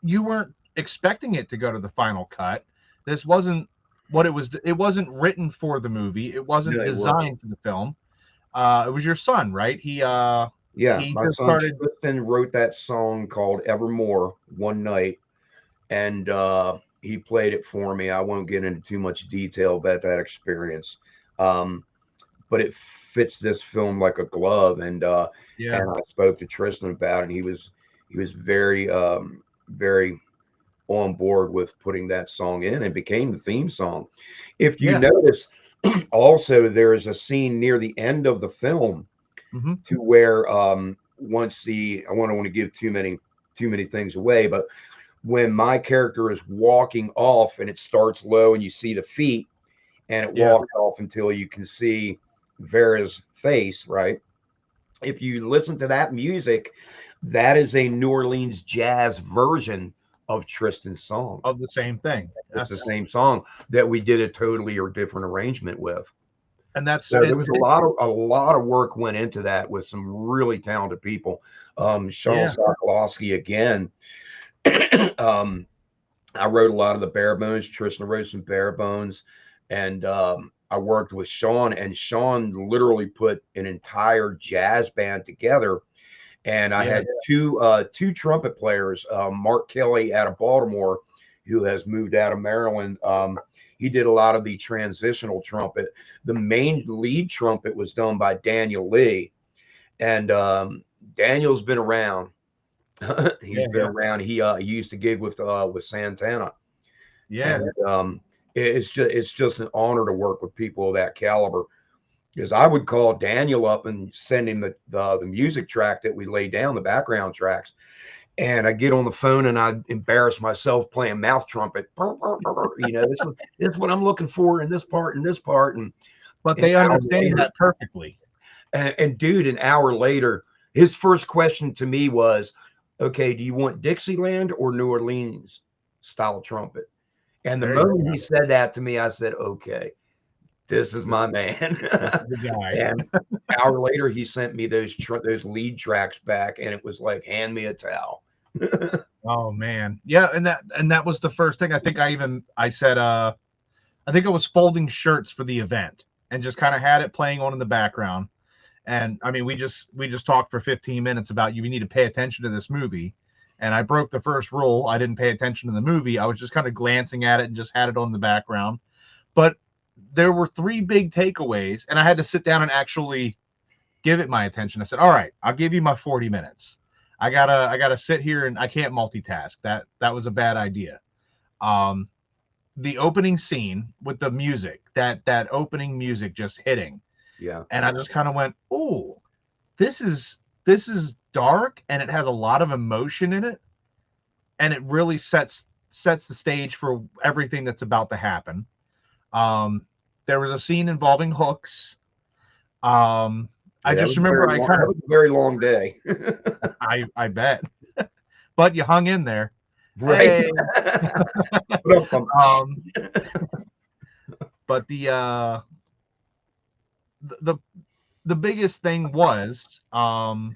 you weren't expecting it to go to the final cut. This wasn't what it was. It wasn't written for the movie. It wasn't no, it wasn't. designed for the film. It was your son, right? Yeah, He my just son started. Tristan wrote that song called Evermore one night, and he played it for me. I won't get into too much detail about that experience, um, but it fits this film like a glove. Yeah, And I spoke to Tristan about it, and he was very on board with putting that song in and became the theme song. If you yeah. notice, also there is a scene near the end of the film Hmm. to where once the I don't want to give too many things away, but when my character is walking off and it starts low and you see the feet and it Yeah, walks off until you can see Vera's face, right? If you listen to that music, that is a New Orleans jazz version of Tristan's song. Of the same thing. It's the same song that we did a totally or different arrangement with. And that's So there was a lot of work went into that with some really talented people. Sean Sokolowski again. I wrote a lot of the bare bones. Tristan wrote some bare bones, and I worked with Sean, and Sean literally put an entire jazz band together. And I had two trumpet players, Mark Kelly out of Baltimore, who has moved out of Maryland. He did a lot of the transitional trumpet. The main lead trumpet was done by Daniel Lee, and Daniel's been around. He's been around. He used to gig with Santana. Yeah. And it's just an honor to work with people of that caliber. Because I would call Daniel up and send him the music track that we laid down, the background tracks. And I get on the phone and I embarrass myself playing mouth trumpet. You know, this is what I'm looking for in this part and this part. But they understand that perfectly. And dude, an hour later, his first question to me was, okay, do you want Dixieland or New Orleans style trumpet? And the moment he said that to me, I said, okay, this is my man. And an hour later, he sent me those lead tracks back, and it was like, hand me a towel. Oh man, yeah, and that was the first thing. I think I said I think I was folding shirts for the event and just kind of had it playing on in the background. And I mean, we just talked for 15 minutes about you need to pay attention to this movie. And I broke the first rule. I didn't pay attention to the movie. I was just kind of glancing at it and just had it on in the background. But there were 3 big takeaways, and I had to sit down and actually give it my attention. I said, all right, I'll give you my 40 minutes. I gotta sit here, and I can't multitask. That was a bad idea. The opening scene with the music, that opening music just hitting. Yeah. And I just kind of went, oh, this is dark, and it has a lot of emotion in it. And it really sets the stage for everything that's about to happen. There was a scene involving hooks. I just remember it was a very long day. I bet. But you hung in there. Right. Hey. But the biggest thing was I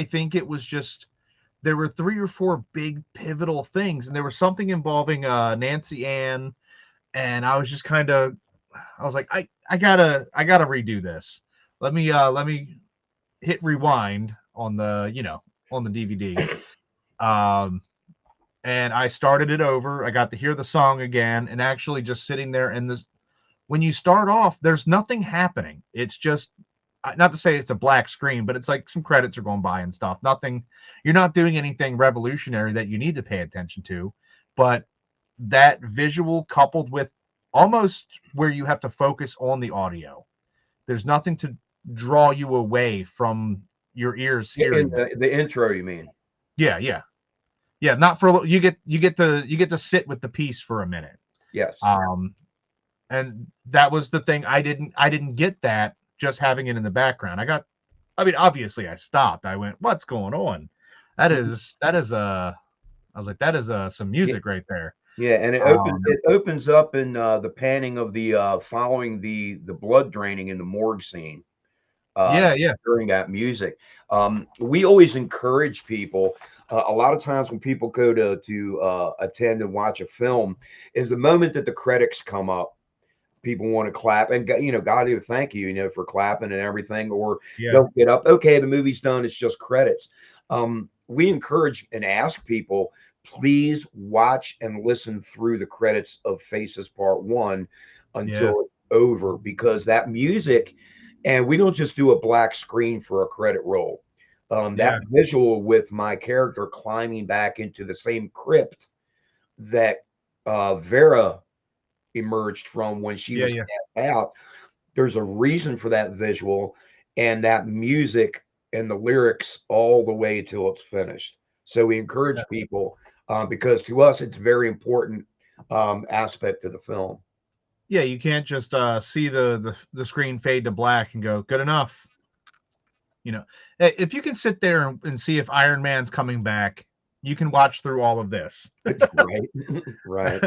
think it was just there were 3 or 4 big pivotal things, and there was something involving Nancy Ann, and I was just I was like, I gotta redo this. Let me hit rewind on the on the DVD. And I started it over. I got to hear the song again, and actually just sitting there, and when you start off, there's nothing happening. It's just, not to say it's a black screen, but it's like some credits are going by and stuff. Nothing, you're not doing anything revolutionary that you need to pay attention to, but that visual coupled with almost where you have to focus on the audio. There's nothing to draw you away from your ears hearing the intro, you mean? Yeah. Not for you get to sit with the piece for a minute. Yes. And that was the thing. I didn't get that just having it in the background. I mean, obviously I stopped. I went, what's going on? I was like, that is some music right there. Yeah, and it opens up in the panning of the following the blood draining in the morgue scene. During that music, we always encourage people. A lot of times when people go to attend and watch a film, is the moment that the credits come up, people want to clap, and God will thank you, for clapping and everything, or they'll get up. Okay, the movie's done. It's just credits. We encourage and ask people, please watch and listen through the credits of Faces Part 1 until it's over, because that music, and we don't just do a black screen for a credit roll. That visual with my character climbing back into the same crypt that Vera emerged from when she was out. There's a reason for that visual and that music and the lyrics all the way till it's finished. So we encourage people, because to us it's very important aspect of the film. Yeah, you can't just see the screen fade to black and go, good enough. If you can sit there and see if Iron Man's coming back, you can watch through all of this. Right. Right.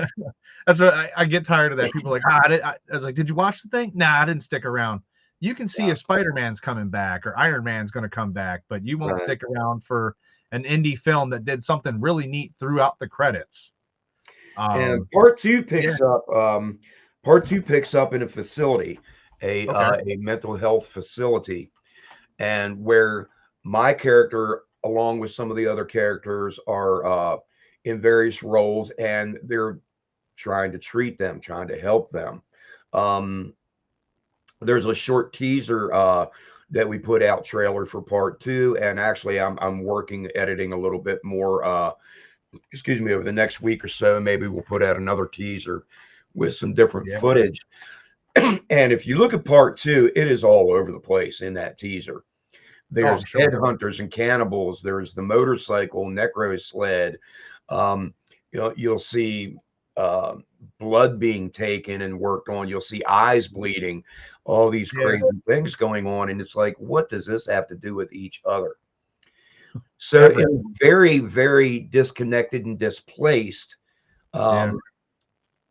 That's what I get tired of that. People are like, I was like, did you watch the thing? Nah, I didn't stick around. You can see Yeah. if Spider-Man's coming back or Iron Man's going to come back, but you won't Right. stick around for an indie film that did something really neat throughout the credits. And part two Yeah. picks up. Part two picks up in a facility, Okay. a mental health facility, and where my character, along with some of the other characters, are in various roles, and they're trying to treat them, trying to help them. Um, there's a short teaser that we put out trailer for part two, and actually, I'm working editing a little bit more. Excuse me, over the next week or so, maybe we'll put out another teaser with some different Yeah. footage. And if you look at part two, it is all over the place in that teaser. Oh, There's I'm sure. headhunters and cannibals. There's the motorcycle, necro sled. Um, you'll see uh, blood being taken and worked on. You'll see eyes bleeding. All these Yeah. crazy things going on, and it's like, what does this have to do with each other? So, Everything. very, very disconnected and displaced. Yeah. Um,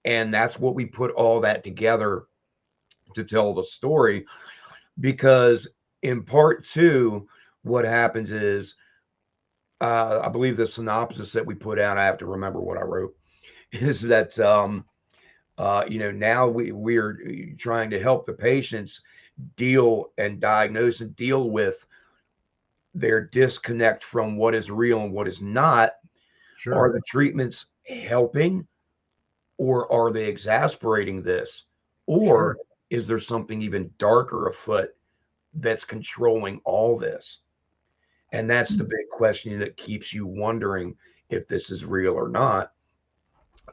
and that's what we put all that together to tell the story. Because in part two, what happens is, I believe the synopsis that we put out, I have to remember what I wrote, is that now we're trying to help the patients deal and diagnose and deal with their disconnect from what is real and what is not. Sure. Are the treatments helping, or are they exasperating this? Or Sure. is there something even darker afoot that's controlling all this? And that's the big question that keeps you wondering if this is real or not.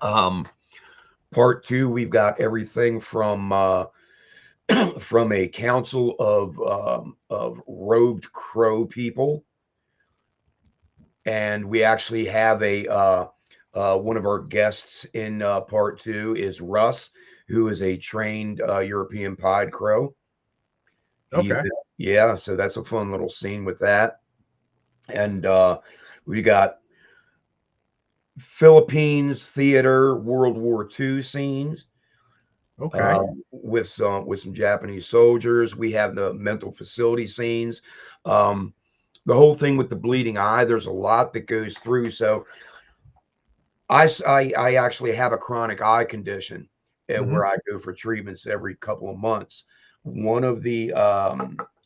Um, part two, we've got everything from from a council of robed crow people, and we actually have a one of our guests in part two is Russ, who is a trained European pied crow. He's Okay. Yeah, so that's a fun little scene with that. And we got Philippines theater World War II scenes Okay. with some Japanese soldiers. We have the mental facility scenes. Um, the whole thing with the bleeding eye. There's a lot that goes through. So I actually have a chronic eye condition Hmm. where I go for treatments every couple of months. One of the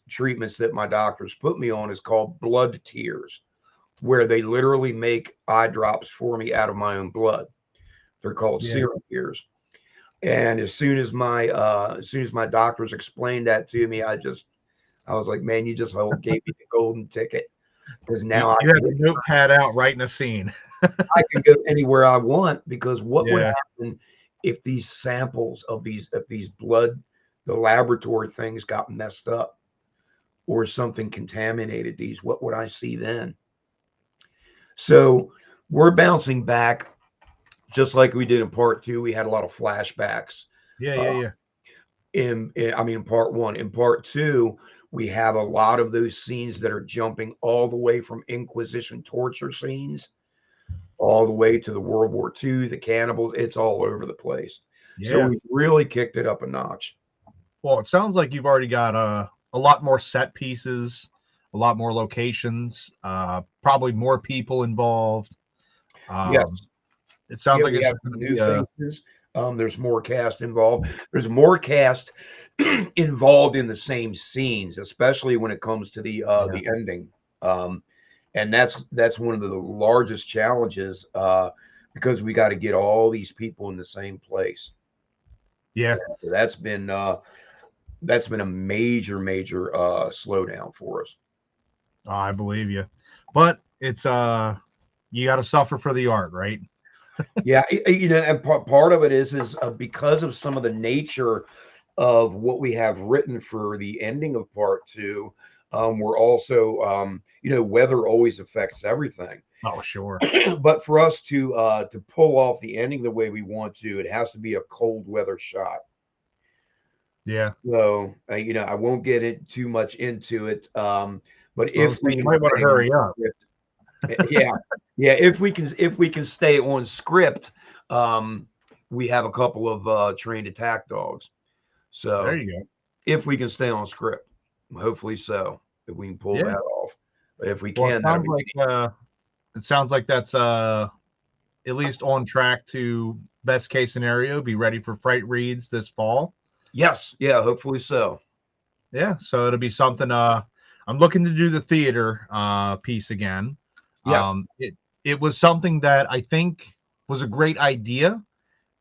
treatments that my doctors put me on is called blood tears, where they literally make eye drops for me out of my own blood. They're called Yeah. serum tears. And as soon as my doctors explained that to me, I was like, man, you just gave me the golden ticket, because You, now you had the notepad out writing a scene. I can go anywhere I want. Because what would Yeah. happen if these samples of these blood, the laboratory things got messed up, or something contaminated these? What would I see then? So we're bouncing back just like we did in part two. We had a lot of flashbacks. Yeah. Uh, Yeah. Yeah. I mean, in part one. In part two, we have a lot of those scenes that are jumping all the way from Inquisition torture scenes all the way to the World War II, the cannibals. It's all over the place. So Yeah. we really kicked it up a notch. Well, it sounds like you've already got a lot more set pieces, a lot more locations, probably more people involved. Um, Yes. it sounds Yeah, like we it's have just going to new be a faces. There's more cast involved. There's more cast involved in the same scenes, especially when it comes to yeah, the ending. Um, and that's one of the largest challenges, because we got to get all these people in the same place. yeah. So that's been a major slowdown for us. I believe you, but it's you got to suffer for the art, right? Yeah, and part of it is because of some of the nature of what we have written for the ending of part two. We're also, weather always affects everything. Oh, sure. But for us to pull off the ending the way we want to, it has to be a cold weather shot. Yeah. So, I won't get it too much into it. But Well, if so we you can might want to bang hurry out up. the script, yeah. Yeah, if we can stay on script, um, we have a couple of trained attack dogs. There So you go. if we can stay on script, hopefully so, if we can pull Yeah. that off. If we Well, can, that'll be it sounds like that's at least on track to best case scenario. Be ready for Fright Reads this fall. yes, yeah, hopefully so. Yeah, so it'll be something. I'm looking to do the theater piece again. Yes. It was something that I think was a great idea,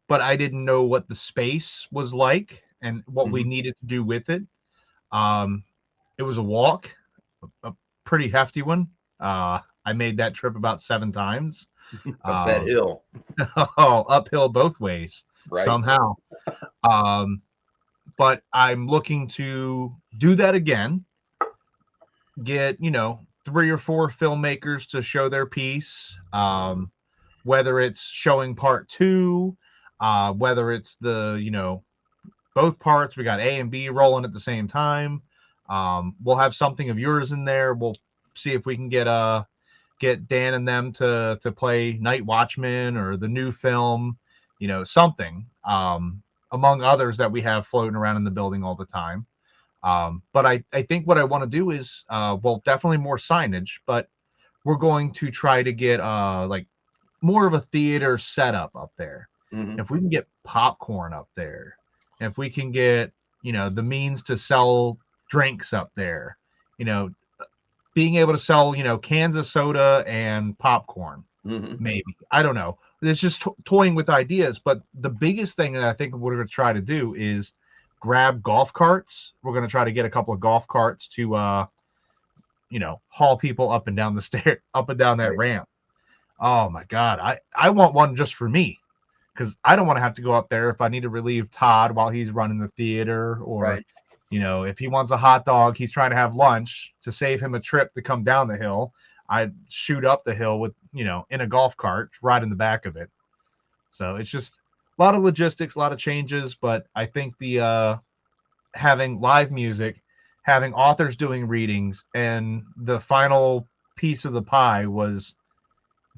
but I didn't know what the space was like and what we Mhm. needed to do with it. Um, it was a walk, a pretty hefty one. I made that trip about 7 times. Up that Um, hill, oh, uphill both ways right? somehow. Um, but I'm looking to do that again. Get 3 or 4 filmmakers to show their piece. Whether it's showing part two, whether it's the both parts. We got A and B rolling at the same time. We'll have something of yours in there. We'll see if we can get Dan and them to play Night Watchman or the new film, something among others that we have floating around in the building all the time. But I think what I want to do is, well, definitely more signage, but we're going to try to get like more of a theater setup up there. Hmm. If we can get popcorn up there, if we can get, the means to sell drinks up there, you know, being able to sell, cans of soda and popcorn, Hmm. maybe. I don't know. It's just toying with ideas. But the biggest thing that I think we're going to try to do is grab golf carts. We're going to try to get a couple of golf carts to, haul people up and down the stair, up and down that Right, ramp. Oh my God. I want one just for me because I don't want to have to go up there if I need to relieve Todd while he's running the theater, or, right, if he wants a hot dog, he's trying to have lunch to save him a trip to come down the hill. I shoot up the hill with, in a golf cart, right in the back of it. So it's just a lot of logistics, a lot of changes, but I think the having live music, having authors doing readings, and the final piece of the pie was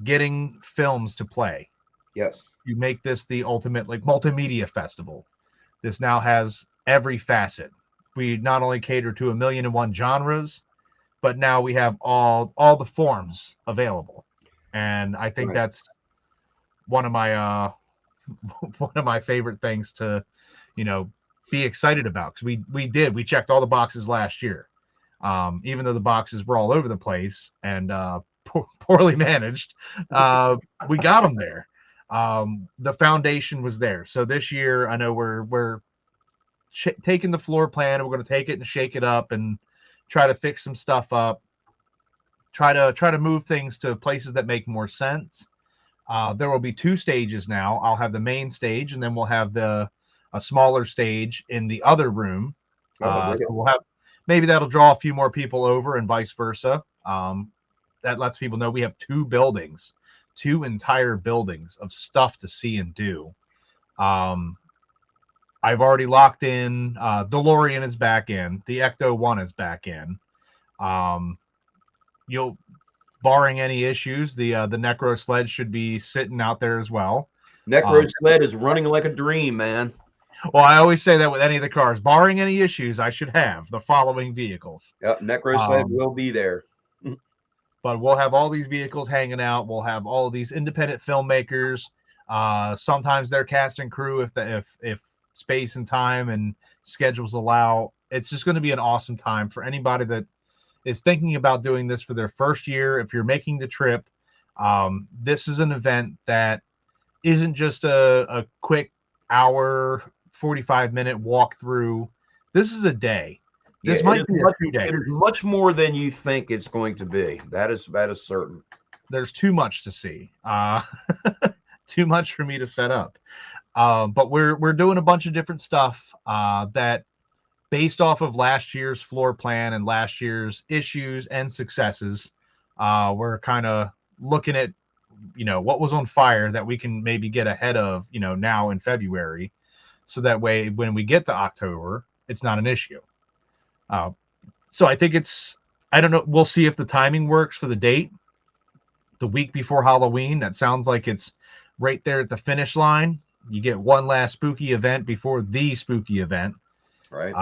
getting films to play. yes, You make this the ultimate like multimedia festival. This now has every facet. We not only cater to 1,000,001 genres, but now we have all the forms available. And I think right, that's one of my one of my favorite things to, you know, be excited about, because we checked all the boxes last year. Even though the boxes were all over the place and poorly managed, uh, we got them there. The foundation was there. So this year, I know we're taking the floor plan, and we're going to take it and shake it up and try to fix some stuff up. Try to move things to places that make more sense. There will be 2 stages now. I'll have the main stage, and then we'll have the a smaller stage in the other room. oh, great, So we'll have, maybe that'll draw a few more people over, and vice versa. That lets people know we have 2 buildings, 2 entire buildings of stuff to see and do. Um, I've already locked in. DeLorean is back in. The Ecto One is back in. Um, you'll, barring any issues, the Necro sled should be sitting out there as well. Necro Um, sled is running like a dream, man. well, I always say that with any of the cars, barring any issues, I should have the following vehicles. Yep, Necro sled Um, will be there. but we'll have all these vehicles hanging out. We'll have all of these independent filmmakers. Sometimes their cast and crew, if space and time and schedules allow. It's just going to be an awesome time for anybody that is thinking about doing this for their first year. If you're making the trip, this is an event that isn't just a quick hour, 45-minute walkthrough. This is a day. Yeah, This might be a it 2 day. is much more than you think it's going to be. That is certain. There's too much to see. Too much for me to set up. But we're doing a bunch of different stuff that, based off of last year's floor plan and last year's issues and successes, we're kind of looking at, what was on fire that we can maybe get ahead of, now in February, so that way when we get to October, it's not an issue. Uh, so I think I don't know. We'll see if the timing works for the date. the week before Halloween. That sounds like it's right there at the finish line. You get one last spooky event before the spooky event. Right.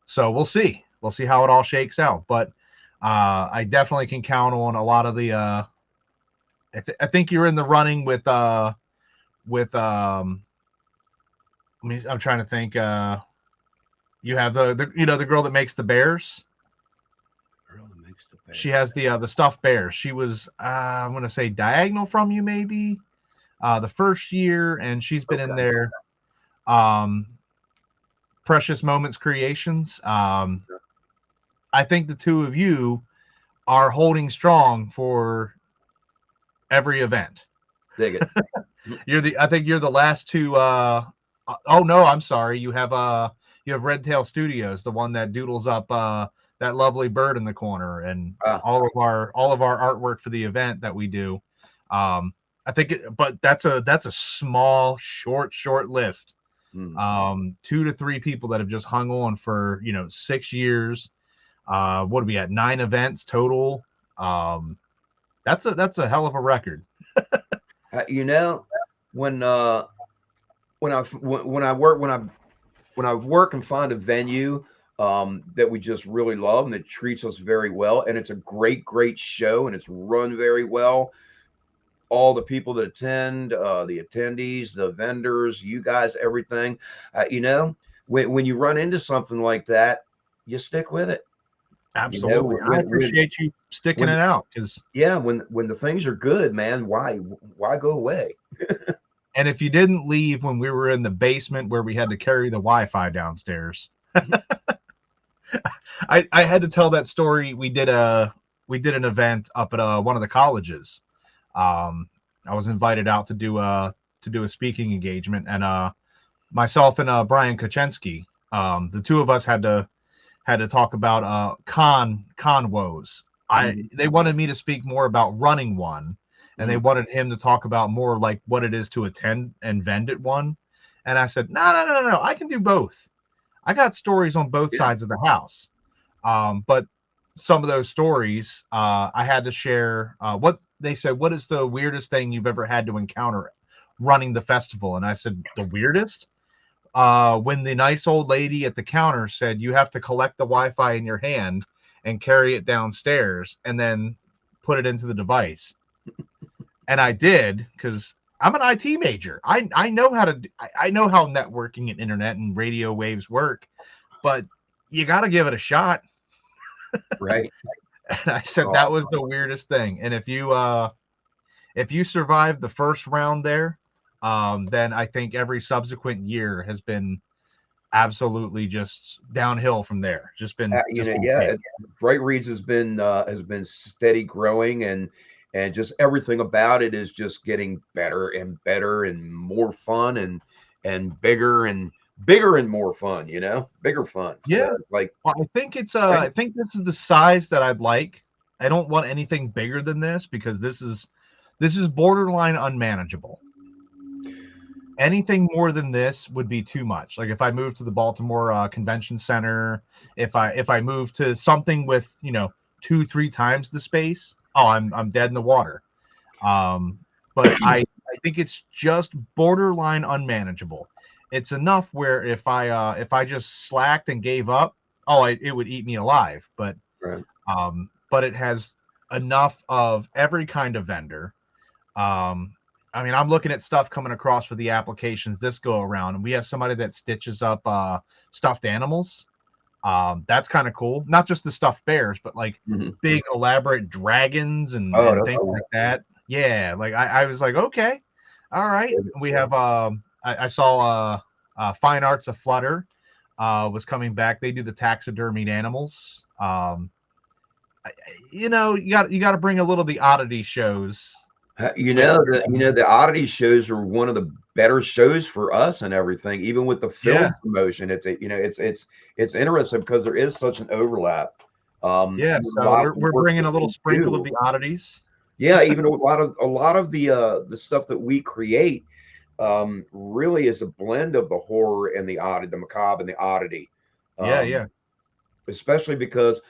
So we'll see. We'll see how it all shakes out. But I definitely can count on a lot of the. I think you're in the running with. I mean, I'm trying to think. You have the girl that makes the bears. She has the stuffed bears. She was I'm gonna say diagonal from you maybe the first year, and she's been in there. Precious Moments Creations. I think the two of you are holding strong for every event. Dig it. I think you're the last two. Oh no, I'm sorry. You have Red Tail Studios, the one that doodles up that lovely bird in the corner, and all of our artwork for the event that we do. I think, but that's a small, short list. 2 to 3 people that have just hung on for 6 years. What do we at? 9 events total. That's a hell of a record. When I work and find a venue that we just really love and that treats us very well, and it's a great show and it's run very well. All the people that attend, the attendees, the vendors, you guys, everything. When you run into something like that, you stick with it. Absolutely. I appreciate you sticking it out, because when the things are good, man, why go away? And if you didn't leave when we were in the basement where we had to carry the Wi-Fi downstairs, I had to tell that story. We did an event up at one of the colleges. I was invited out to do a speaking engagement, and myself and Brian Kochensky, the two of us had to talk about con woes. They wanted me to speak more about running one, and they wanted him to talk about more like what it is to attend and vend at one. And I said, no, I can do both. I got stories on both sides of the house. But some of those stories, I had to share what they said. What is the weirdest thing you've ever had to encounter running the festival? And I said, the weirdest? When the nice old lady at the counter said, you have to collect the Wi-Fi in your hand and carry it downstairs and then put it into the device. And I did, because I'm an IT major. I know how I know how networking and internet and radio waves work, but you got to give it a shot. Right. And I said that was the weirdest thing. And if you survive the first round there, then I think every subsequent year has been absolutely just downhill from there. Just been Frightreads has been steady growing, and just everything about it is just getting better and better and more fun and bigger and more fun. Bigger fun. Yeah, so, I think it's I think this is the size that I'd like. I don't want anything bigger than this, because this is borderline unmanageable. Anything more than this would be too much. Like if I move to the Baltimore Convention Center, if I move to something with 2-3 times the space, I'm dead in the water. But I think it's just borderline unmanageable. It's enough where if I just slacked and gave up, it would eat me alive. But it has enough of every kind of vendor. I mean, I'm looking at stuff coming across for the applications this go around, and we have somebody that stitches up stuffed animals. That's kind of cool. Not just the stuffed bears, but like big elaborate dragons and things like that. Yeah, like I was like, okay, all right. We have I saw Fine Arts of Flutter was coming back. They do the taxidermied animals. You got to bring a little of the oddity shows. The oddity shows are one of the better shows for us and everything, even with the film promotion. It's interesting because there is such an overlap. So we're bringing a little sprinkle of the oddities. Yeah, even a lot of the stuff that we create really is a blend of the horror and the oddity, the macabre and the oddity. Especially because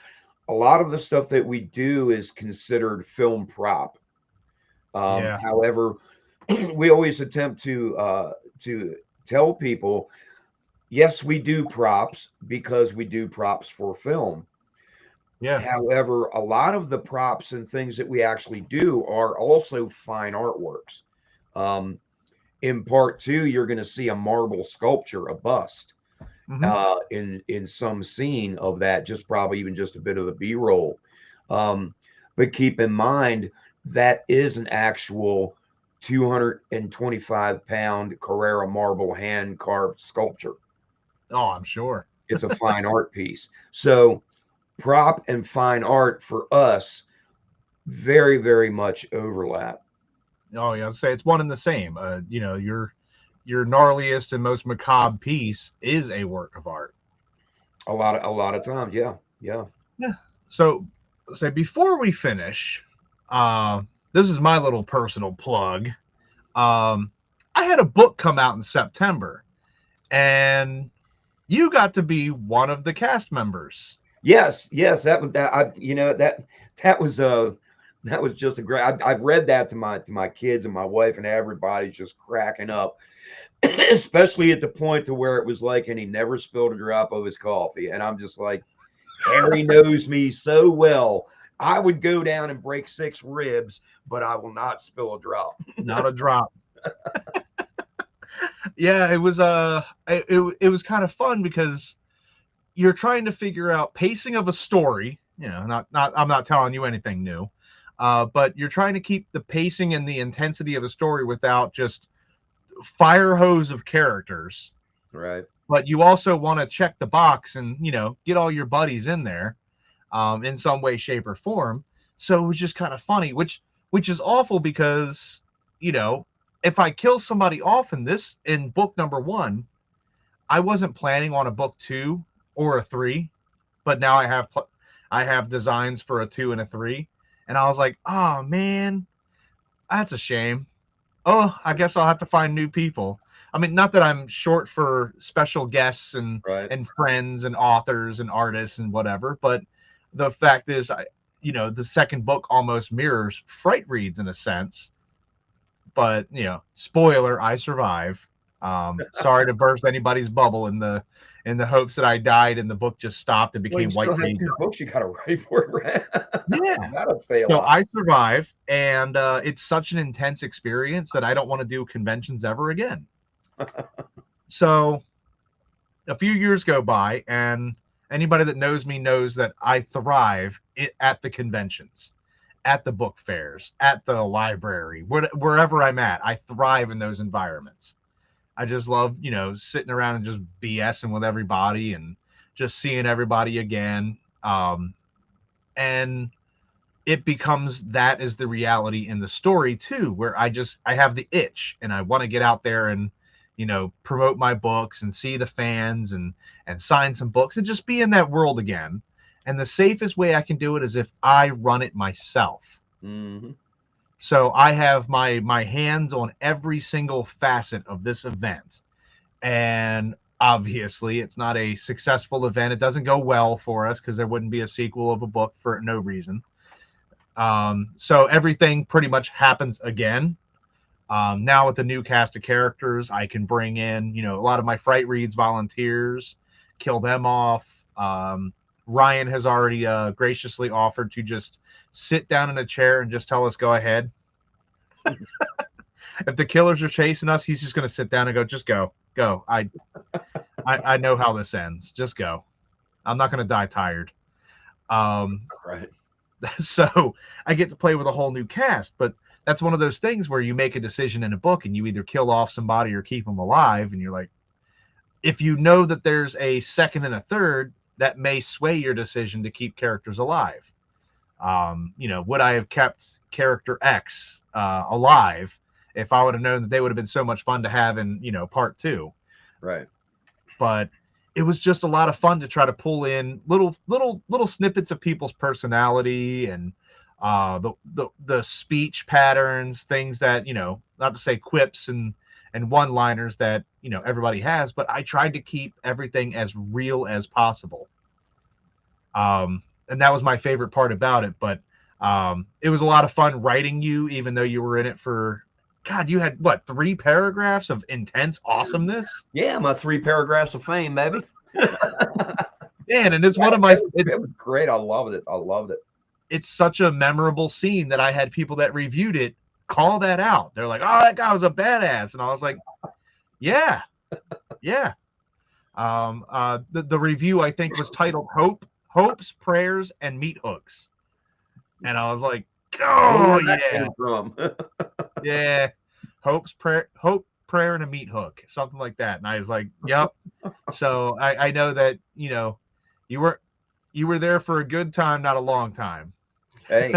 a lot of the stuff that we do is considered film prop. Yeah. However, we always attempt to tell people, yes, we do props because we do props for film. Yeah. However, a lot of the props and things that we actually do are also fine artworks. Um, in part two, you're going to see a marble sculpture, a bust, Hmm. in some scene of that, just probably even just a bit of a B-roll. Um, but keep in mind that is an actual 225-pound Carrara marble hand carved sculpture. Oh, I'm sure. It's a fine art piece. So prop and fine art for us very, very much overlap. Oh, yeah. I'd say it's one and the same. Your gnarliest and most macabre piece is a work of art. A lot of times, yeah, yeah. Yeah. So, say before we finish, uh, this is my little personal plug. Um, I had a book come out in September, and you got to be one of the cast members. Yes, yes, that was that. That was that was just a great. I've read that to my kids and my wife, and everybody's just cracking up, especially at the point to where it was like, and he never spilled a drop of his coffee, and I'm just like, Harry knows me so well. I would go down and break 6 ribs, but I will not spill a drop. Not a drop. Yeah, it was kind of fun because you're trying to figure out pacing of a story. Not I'm not telling you anything new, but you're trying to keep the pacing and the intensity of a story without just fire hose of characters. Right. But you also want to check the box and get all your buddies in there, in some way, shape, or form. So it was just kind of funny, which is awful because you know if I kill somebody off in book number one, I wasn't planning on a book two or a three, but now I have designs for a two and a three, and I was like, oh man, that's a shame. Oh, I guess I'll have to find new people. I mean, not that I'm short for special guests Right. and friends and authors and artists and whatever, but the fact is, the second book almost mirrors Frightreads in a sense. But spoiler, I survive. Sorry to burst anybody's bubble in the hopes that I died and the book just stopped and Well, you became white still have page. 2 books you got to write for it, right? Yeah. That'll stay So alive. I survive, and it's such an intense experience that I don't want to do conventions ever again. So a few years go by, and anybody that knows me knows that I thrive at the conventions, at the book fairs, at the library, wherever I'm at. I thrive in those environments. I just love, sitting around and just BSing with everybody and just seeing everybody again. And it becomes that is the reality in the story too, where I have the itch and I want to get out there and promote my books and see the fans and sign some books and just be in that world again. And the safest way I can do it is if I run it myself. Hmm. So I have my hands on every single facet of this event. And obviously it's not a successful event. It doesn't go well for us because there wouldn't be a sequel of a book for no reason. So everything pretty much happens again. Now with the new cast of characters, I can bring in, a lot of my Frightreads volunteers, kill them off. Ryan has already graciously offered to just sit down in a chair and just tell us, go ahead. If the killers are chasing us, he's just going to sit down and go, just go. I know how this ends. Just go. I'm not going to die tired. Um, Right. so I get to play with a whole new cast, but that's one of those things where you make a decision in a book and you either kill off somebody or keep them alive. And you're like, if you know that there's a second and a third, that may sway your decision to keep characters alive. Would I have kept character X alive if I would have known that they would have been so much fun to have in, part two? Right. But it was just a lot of fun to try to pull in little snippets of people's personality and the speech patterns, things that not to say quips and one liners that everybody has, but I tried to keep everything as real as possible. And that was my favorite part about it. But It was a lot of fun writing you, even though you were in it for, God, you had what, 3 paragraphs of intense awesomeness? Yeah, my 3 paragraphs of fame, baby. Man, and it's Yeah, one of my, it was great. I loved it. I loved it. it's such a memorable scene that I had people that reviewed it call that out. They're like, "Oh, that guy was a badass," and I was like, "Yeah, yeah." The review I think was titled "Hopes, Prayers, and Meat Hooks," and I was like, "Oh Where that yeah, came from. yeah, hope, prayer, and a meat hook, something like that." And I was like, "Yep." So I know that you were there for a good time, not a long time. Hey,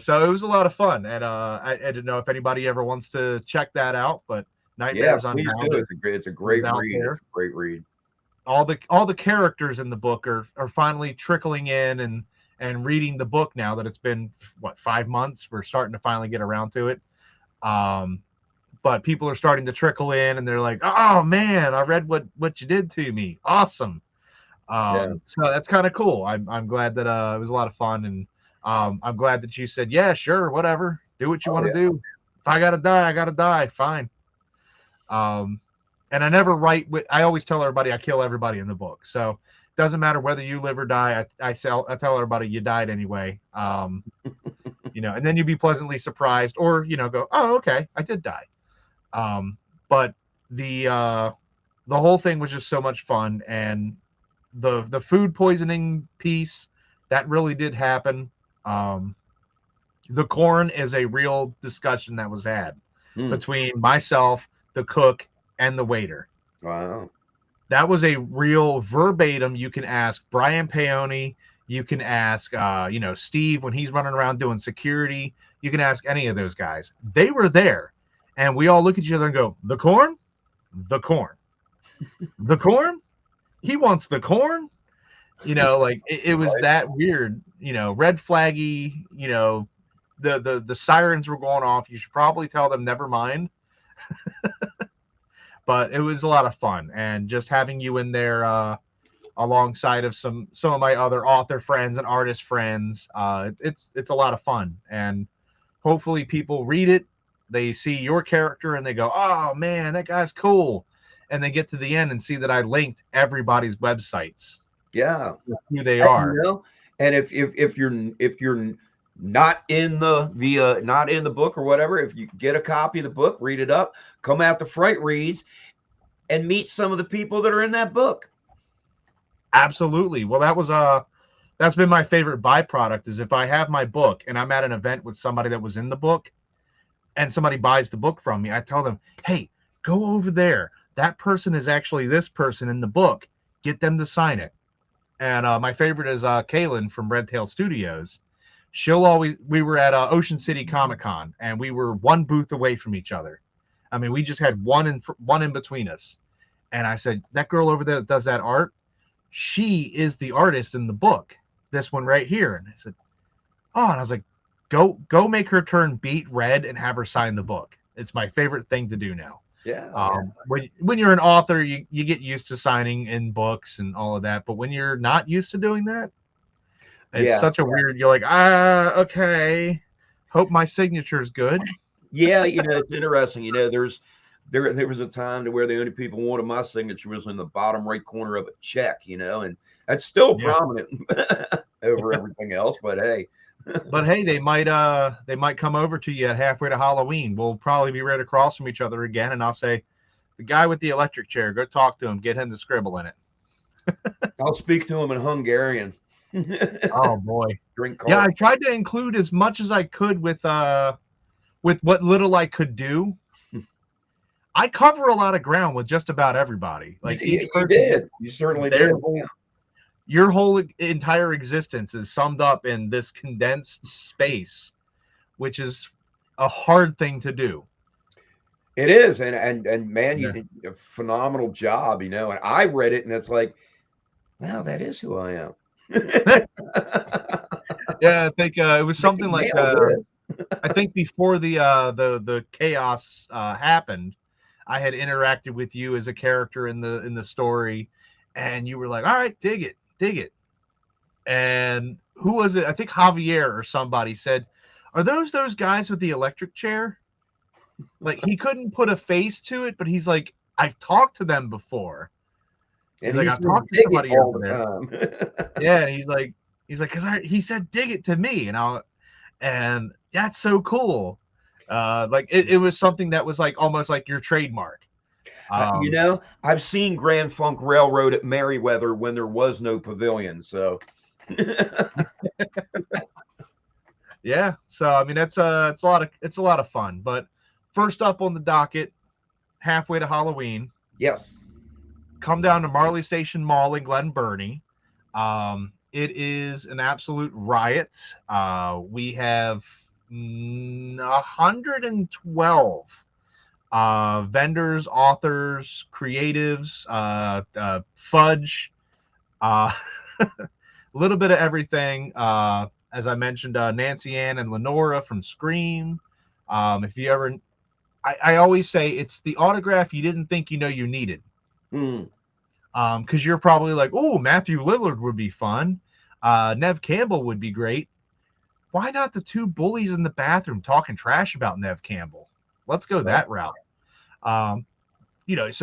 So it was a lot of fun, and I didn't know if anybody ever wants to check that out, but yeah, Nightmares please do. Unbounded It's a is great out read. there. It's a great read. All the characters in the book are finally trickling in and reading the book now that it's been what, 5 months. We're starting to finally get around to it. But people are starting to trickle in, and they're like, "Oh man, I read what you did to me. Awesome." Yeah. So that's kind of cool. I'm glad that it was a lot of fun, and I'm glad that you said, yeah, sure, whatever, do what you Oh, want to yeah. do. If I gotta die, I gotta die. Fine. Um, and I never write with. I always tell everybody I kill everybody in the book. So it doesn't matter whether you live or die. I tell everybody you died anyway. And then you'd be pleasantly surprised, or go, oh, okay, I did die. But the whole thing was just so much fun, and the food poisoning piece, that really did happen. The corn is a real discussion that was had between myself, the cook, and the waiter. Wow. That was a real verbatim. You can ask Brian Paoni. You can ask, Steve when he's running around doing security. You can ask any of those guys. They were there, and we all look at each other and go, "The corn, the corn, the corn. He wants the corn." Like it was Right. that weird. Red flaggy. The sirens were going off. You should probably tell them never mind. But it was a lot of fun, and just having you in there alongside of some of my other author friends and artist friends, it's a lot of fun, and hopefully people read it, they see your character, and they go, "Oh man, that guy's cool," and they get to the end and see that I linked everybody's websites, Yeah. who they Hey, are. and if you're not in the book or whatever, if you get a copy of the book, read it up, come out to Fright Reads and meet some of the people that are in that book. Absolutely. Well, that's been my favorite byproduct, is if I have my book and I'm at an event with somebody that was in the book and somebody buys the book from me, I tell them, "Hey, go over there. That person is actually this person in the book. Get them to sign it." And my favorite is Kaylin from Red Tail Studios. We were at Ocean City Comic Con, and we were one booth away from each other. I mean, we just had one in between us. And I said, "That girl over there that does that art, she is the artist in the book. This one right here." And I said, "Oh," and I was like, go make her turn beet red and have her sign the book. It's my favorite thing to do now. Yeah. When you're an author, you get used to signing in books and all of that. But when you're not used to doing that, it's Yeah. such a weird, you're like, okay, hope my signature is good. Yeah, it's interesting. There was a time to where the only people wanted my signature was in the bottom right corner of a check, and that's still Yeah. prominent over everything else. But hey, But hey, they might come over to you at halfway to Halloween. We'll probably be right across from each other again, and I'll say, "The guy with the electric chair, go talk to him, get him to scribble in it." I'll speak to him in Hungarian. Oh boy. Drink Yeah, coffee. I tried to include as much as I could with what little I could do. I cover a lot of ground with just about everybody. Like Yeah, each you person gets did. You certainly their did. whole your whole entire existence is summed up in this condensed space, which is a hard thing to do. It is, and man, you Yeah. did a phenomenal job. And I read it, and it's like, wow, that is who I am. Yeah, I think it was Like, you something like nailed it. I think before the chaos happened, I had interacted with you as a character in the story, and you were like, "All right, dig it," and who was it? I think Javier or somebody said, "Are those guys with the electric chair?" Like he couldn't put a face to it, but he's like, "I've talked to them before." He's And like, he "I've said, talked to dig it somebody all over the there." time. Yeah, and he's like, he said, "Dig it to me," and that's so cool. Like it was something that was like almost like your trademark. You know, I've seen Grand Funk Railroad at Merriweather when there was no pavilion. So, Yeah, so I mean it's a lot of fun. But first up on the docket, halfway to Halloween, Yes. come down to Marley Station Mall in Glen Burnie. It is an absolute riot. We have 112 vendors, authors, creatives, fudge, a little bit of everything. As I mentioned, Nancy Ann and Lenora from Scream. If you ever, I always say it's the autograph you didn't think you needed. Hmm. Because you're probably like, oh, Matthew Lillard would be fun. Nev Campbell would be great. Why not the two bullies in the bathroom talking trash about Nev Campbell? Let's go that route. So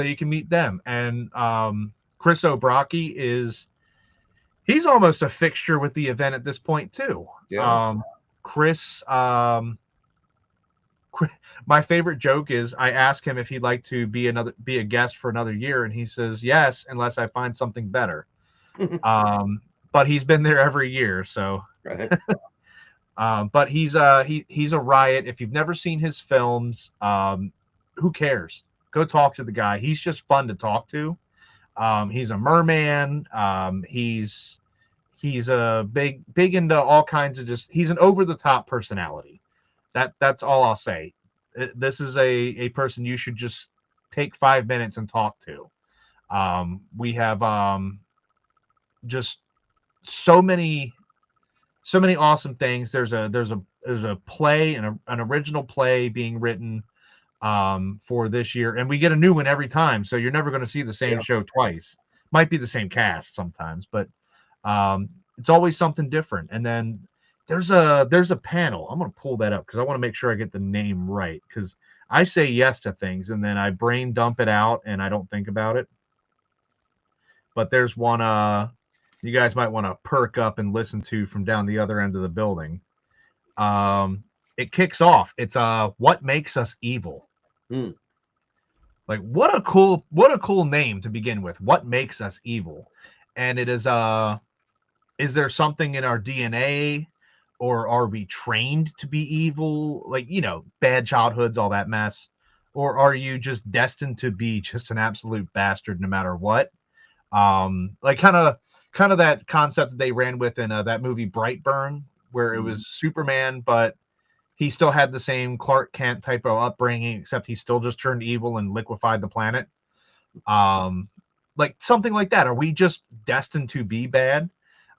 you can meet them. And Chris O'Brockie he's almost a fixture with the event at this point too. Yeah. Chris, my favorite joke is I ask him if he'd like to be a guest for another year, and he says yes, unless I find something better. But he's been there every year, so. Right. But he's a riot. If you've never seen his films, who cares? Go talk to the guy. He's just fun to talk to. He's a merman. He's a big into all kinds of he's an over the top personality. That's all I'll say. This is a person you should just take 5 minutes and talk to. We have just so many awesome things. There's a play and an original play being written for this year, and we get a new one every time, so you're never going to see the same show twice. Might be the same cast sometimes, but it's always something different. And then there's a panel. I'm going to pull that up because I want to make sure I get the name right, because I say yes to things and then I brain dump it out and I don't think about it. But there's one you guys might want to perk up and listen to from down the other end of the building. It kicks off. It's What Makes Us Evil. Like what a cool name to begin with. What Makes Us Evil. And it is there something in our DNA, or are we trained to be evil? Like, bad childhoods, all that mess. Or are you just destined to be just an absolute bastard no matter what? Like kind of that concept that they ran with in that movie Brightburn, where it was Superman, but he still had the same Clark Kent type of upbringing, except he still just turned evil and liquefied the planet. Like something like that. Are we just destined to be bad?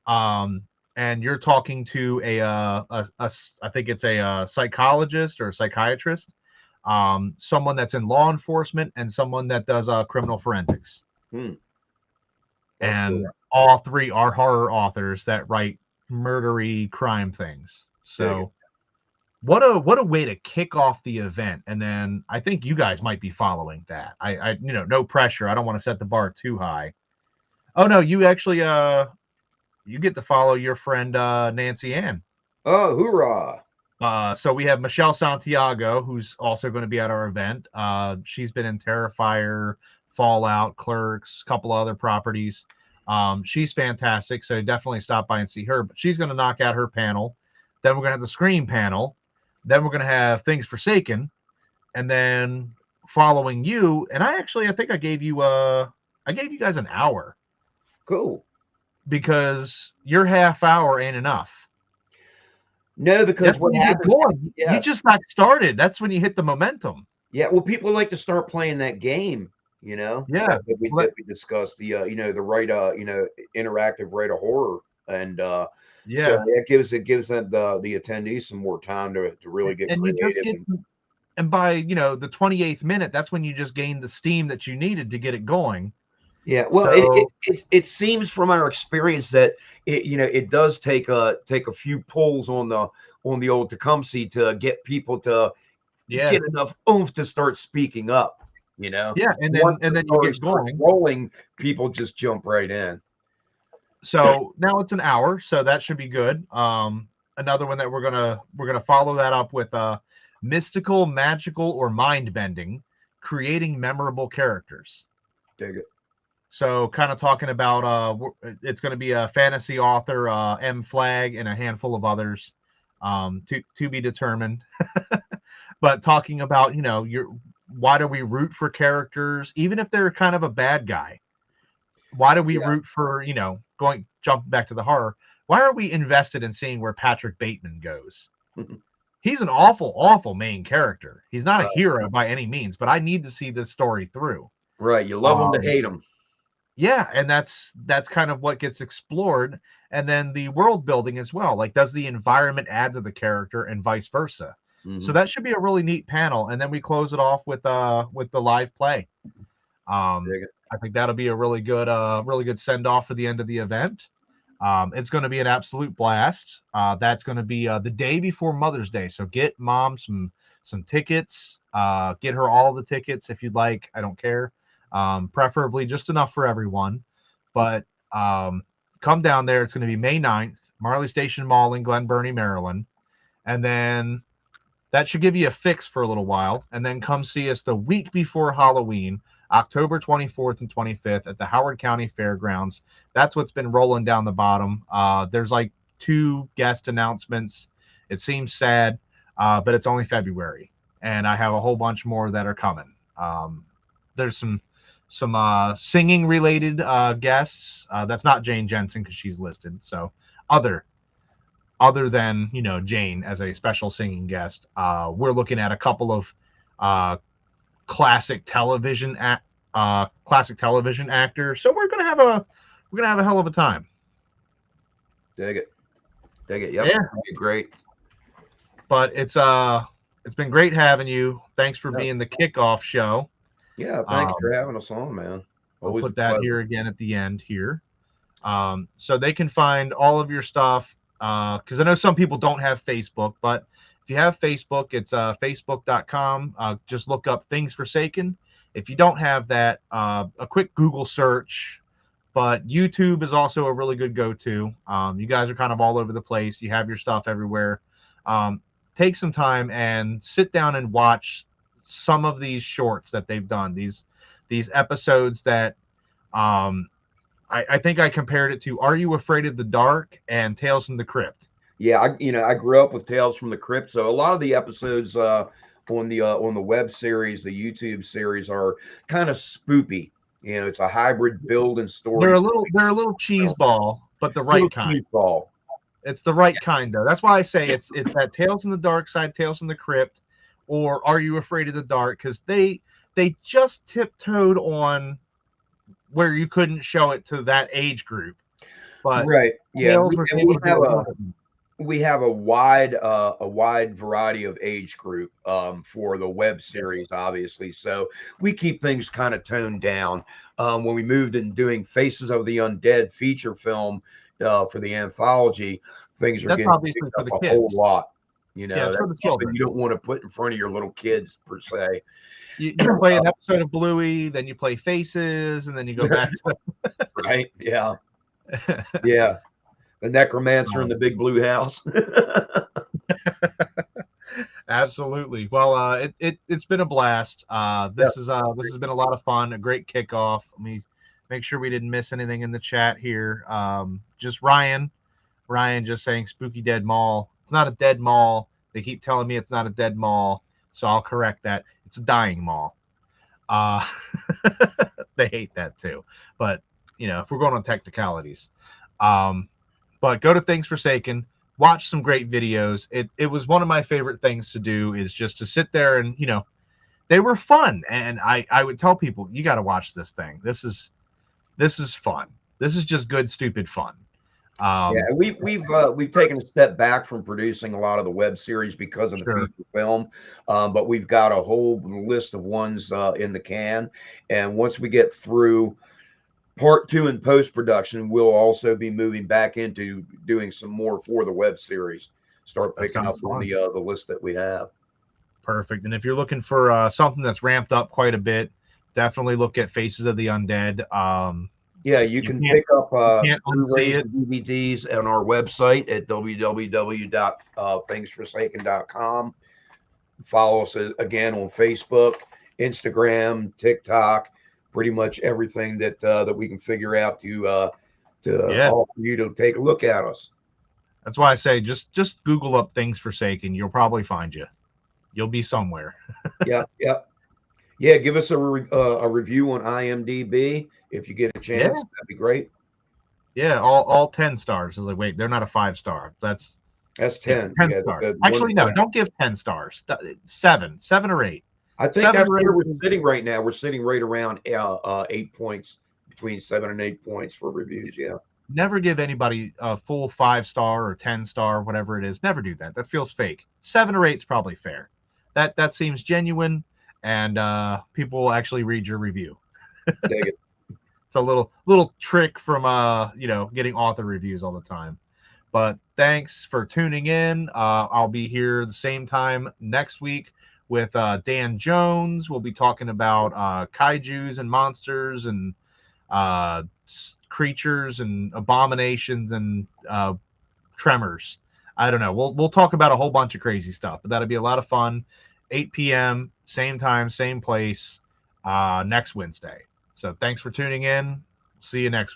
And you're talking to I think it's a psychologist or a psychiatrist, someone that's in law enforcement and someone that does criminal forensics. And Cool. all three are horror authors that write murdery crime things. So what a way to kick off the event. And then I think you guys might be following that. I no pressure. I don't want to set the bar too high. Oh no, you actually you get to follow your friend Nancy Ann. Oh, hoorah. So we have Michelle Santiago, who's also going to be at our event. She's been in Terrifier, Fallout, Clerks, a couple other properties. She's fantastic, so definitely stop by and see her. But she's going to knock out her panel. Then we're going to have the Scream panel. Then we're going to have Things Forsaken, and then following you. And I think I gave you guys an hour. Cool. Because your half hour ain't enough. No, because what happens, you just got started. That's when you hit the momentum. Yeah, well, people like to start playing that game, Yeah, that we discussed, the the right interactive rate of horror, and so it gives them the attendees some more time to really get creative. And by the 28th minute, that's when you just gained the steam that you needed to get it going. Yeah, well, So it seems from our experience that it does take a few pulls on the old Tecumseh to get people to yeah, get enough oomph to start speaking up. You know, yeah, once and the then you story get starts going. rolling, people just jump right in. So now it's an hour, so that should be good. Another one that we're gonna follow that up with mystical, magical, or mind bending, creating memorable characters. Dig it. So kind of talking about it's going to be a fantasy author, M Flag, and a handful of others, to be determined. But talking about your why do we root for characters, even if they're kind of a bad guy? Why do we Yeah. root for going jumping back to the horror? Why are we invested in seeing where Patrick Bateman goes? He's an awful, awful main character. He's not a hero by any means, but I need to see this story through. Right. You love them to hate them. Yeah, and that's kind of what gets explored, and then the world building as well. Like, does the environment add to the character, and vice versa? So that should be a really neat panel, and then we close it off with the live play. Dig it. I think that'll be a really good send off for the end of the event. It's going to be an absolute blast. That's going to be the day before Mother's Day, so get mom some tickets. Get her all the tickets if you'd like. I don't care. Preferably just enough for everyone. But come down there. It's going to be May 9th, Marley Station Mall in Glen Burnie, Maryland. And then that should give you a fix for a little while. And then come see us the week before Halloween, October 24th and 25th at the Howard County Fairgrounds. That's what's been rolling down the bottom. There's like 2 guest announcements. It seems sad, but it's only February. And I have a whole bunch more that are coming. There's some singing related guests. That's not Jane Jensen because she's listed. So other than Jane as a special singing guest, we're looking at a couple of classic television actors. So we're gonna have a hell of a time. Dig it. Dig it. Yep. Yeah. Great. But it's been great having you. Thanks for being the kickoff show. Yeah, thanks for having us on, man. Always I'll put that here again at the end here. So they can find all of your stuff. Because I know some people don't have Facebook, but if you have Facebook, it's facebook.com. Just look up Things Forsaken. If you don't have that, a quick Google search. But YouTube is also a really good go-to. You guys are kind of all over the place. You have your stuff everywhere. Take some time and sit down and watch some of these shorts that they've done. These episodes that I think I compared it to Are You Afraid of the Dark and Tales from the Crypt. Yeah, I grew up with Tales from the Crypt, so a lot of the episodes on the web series, the YouTube series, are kind of spoopy. It's a hybrid build and story. They're a little cheese ball, but the right kind. Ball. It's the right kind, though. That's why I say it's that Tales from the Dark Side, Tales from the Crypt, or Are You Afraid of the Dark? Because they just tiptoed on where you couldn't show it to that age group. But right, yeah, we have a wide variety of age group for the web series, obviously. So we keep things kind of toned down. When we moved in doing Faces of the Undead feature film for the anthology, things are getting obviously for the kids. Whole lot. That's for the children. You don't want to put in front of your little kids per se. You play an episode of Bluey, then you play Faces, and then you go back to right. Yeah. Yeah. The necromancer in the big blue house. Absolutely. Well, it's been a blast. This has been a lot of fun, a great kickoff. Let me make sure we didn't miss anything in the chat here. Just Ryan just saying Spooky Dead Mall. It's not a dead mall. They keep telling me it's not a dead mall, so I'll correct that. It's a dying mall. They hate that too. But if we're going on technicalities, but go to Things Forsaken, watch some great videos. It was one of my favorite things to do, is just to sit there and they were fun. And I would tell people, you got to watch this thing. This is fun. This is just good, stupid fun. Yeah, we've taken a step back from producing a lot of the web series because of the feature film, but we've got a whole list of ones in the can. And once we get through part 2 in post-production, we'll also be moving back into doing some more for the web series. Start That picking up sounds on fun. the list that we have. Perfect. And if you're looking for something that's ramped up quite a bit, definitely look at Faces of the Undead. Yeah, you can can't- pick up can't Blu-rays unsee it. and DVDs on our website at www.thingsforsaken.com. Follow us again on Facebook, Instagram, TikTok, pretty much everything that that we can figure out to Yeah. offer you to take a look at us. That's why I say just Google up Things Forsaken. You'll probably find you. You'll be somewhere. Yep, yep. Yeah, give us a review on IMDb if you get a Yeah. chance. That'd be great. Yeah, all 10 stars. I was like, wait, they're not a 5-star. That's 10. 10 Yeah, stars. the Actually, no, 1. don't give 10 stars. 7 or 8. I think 7 that's or 8. where we're sitting right now. We're sitting right around 8 points, between 7 and 8 points for reviews. Yeah. Never give anybody a full 5-star or 10-star, whatever it is. Never do that. That feels fake. 7 or 8 is probably fair. That seems genuine, and people will actually read your review. Dig it. It's a little trick from getting author reviews all the time. But thanks for tuning in. I'll be here the same time next week with Dan Jones. We'll be talking about kaijus and monsters and creatures and abominations and tremors. I don't know. We'll talk about a whole bunch of crazy stuff, but that'll be a lot of fun. 8 p.m. same time, same place next Wednesday. So thanks for tuning in. See you next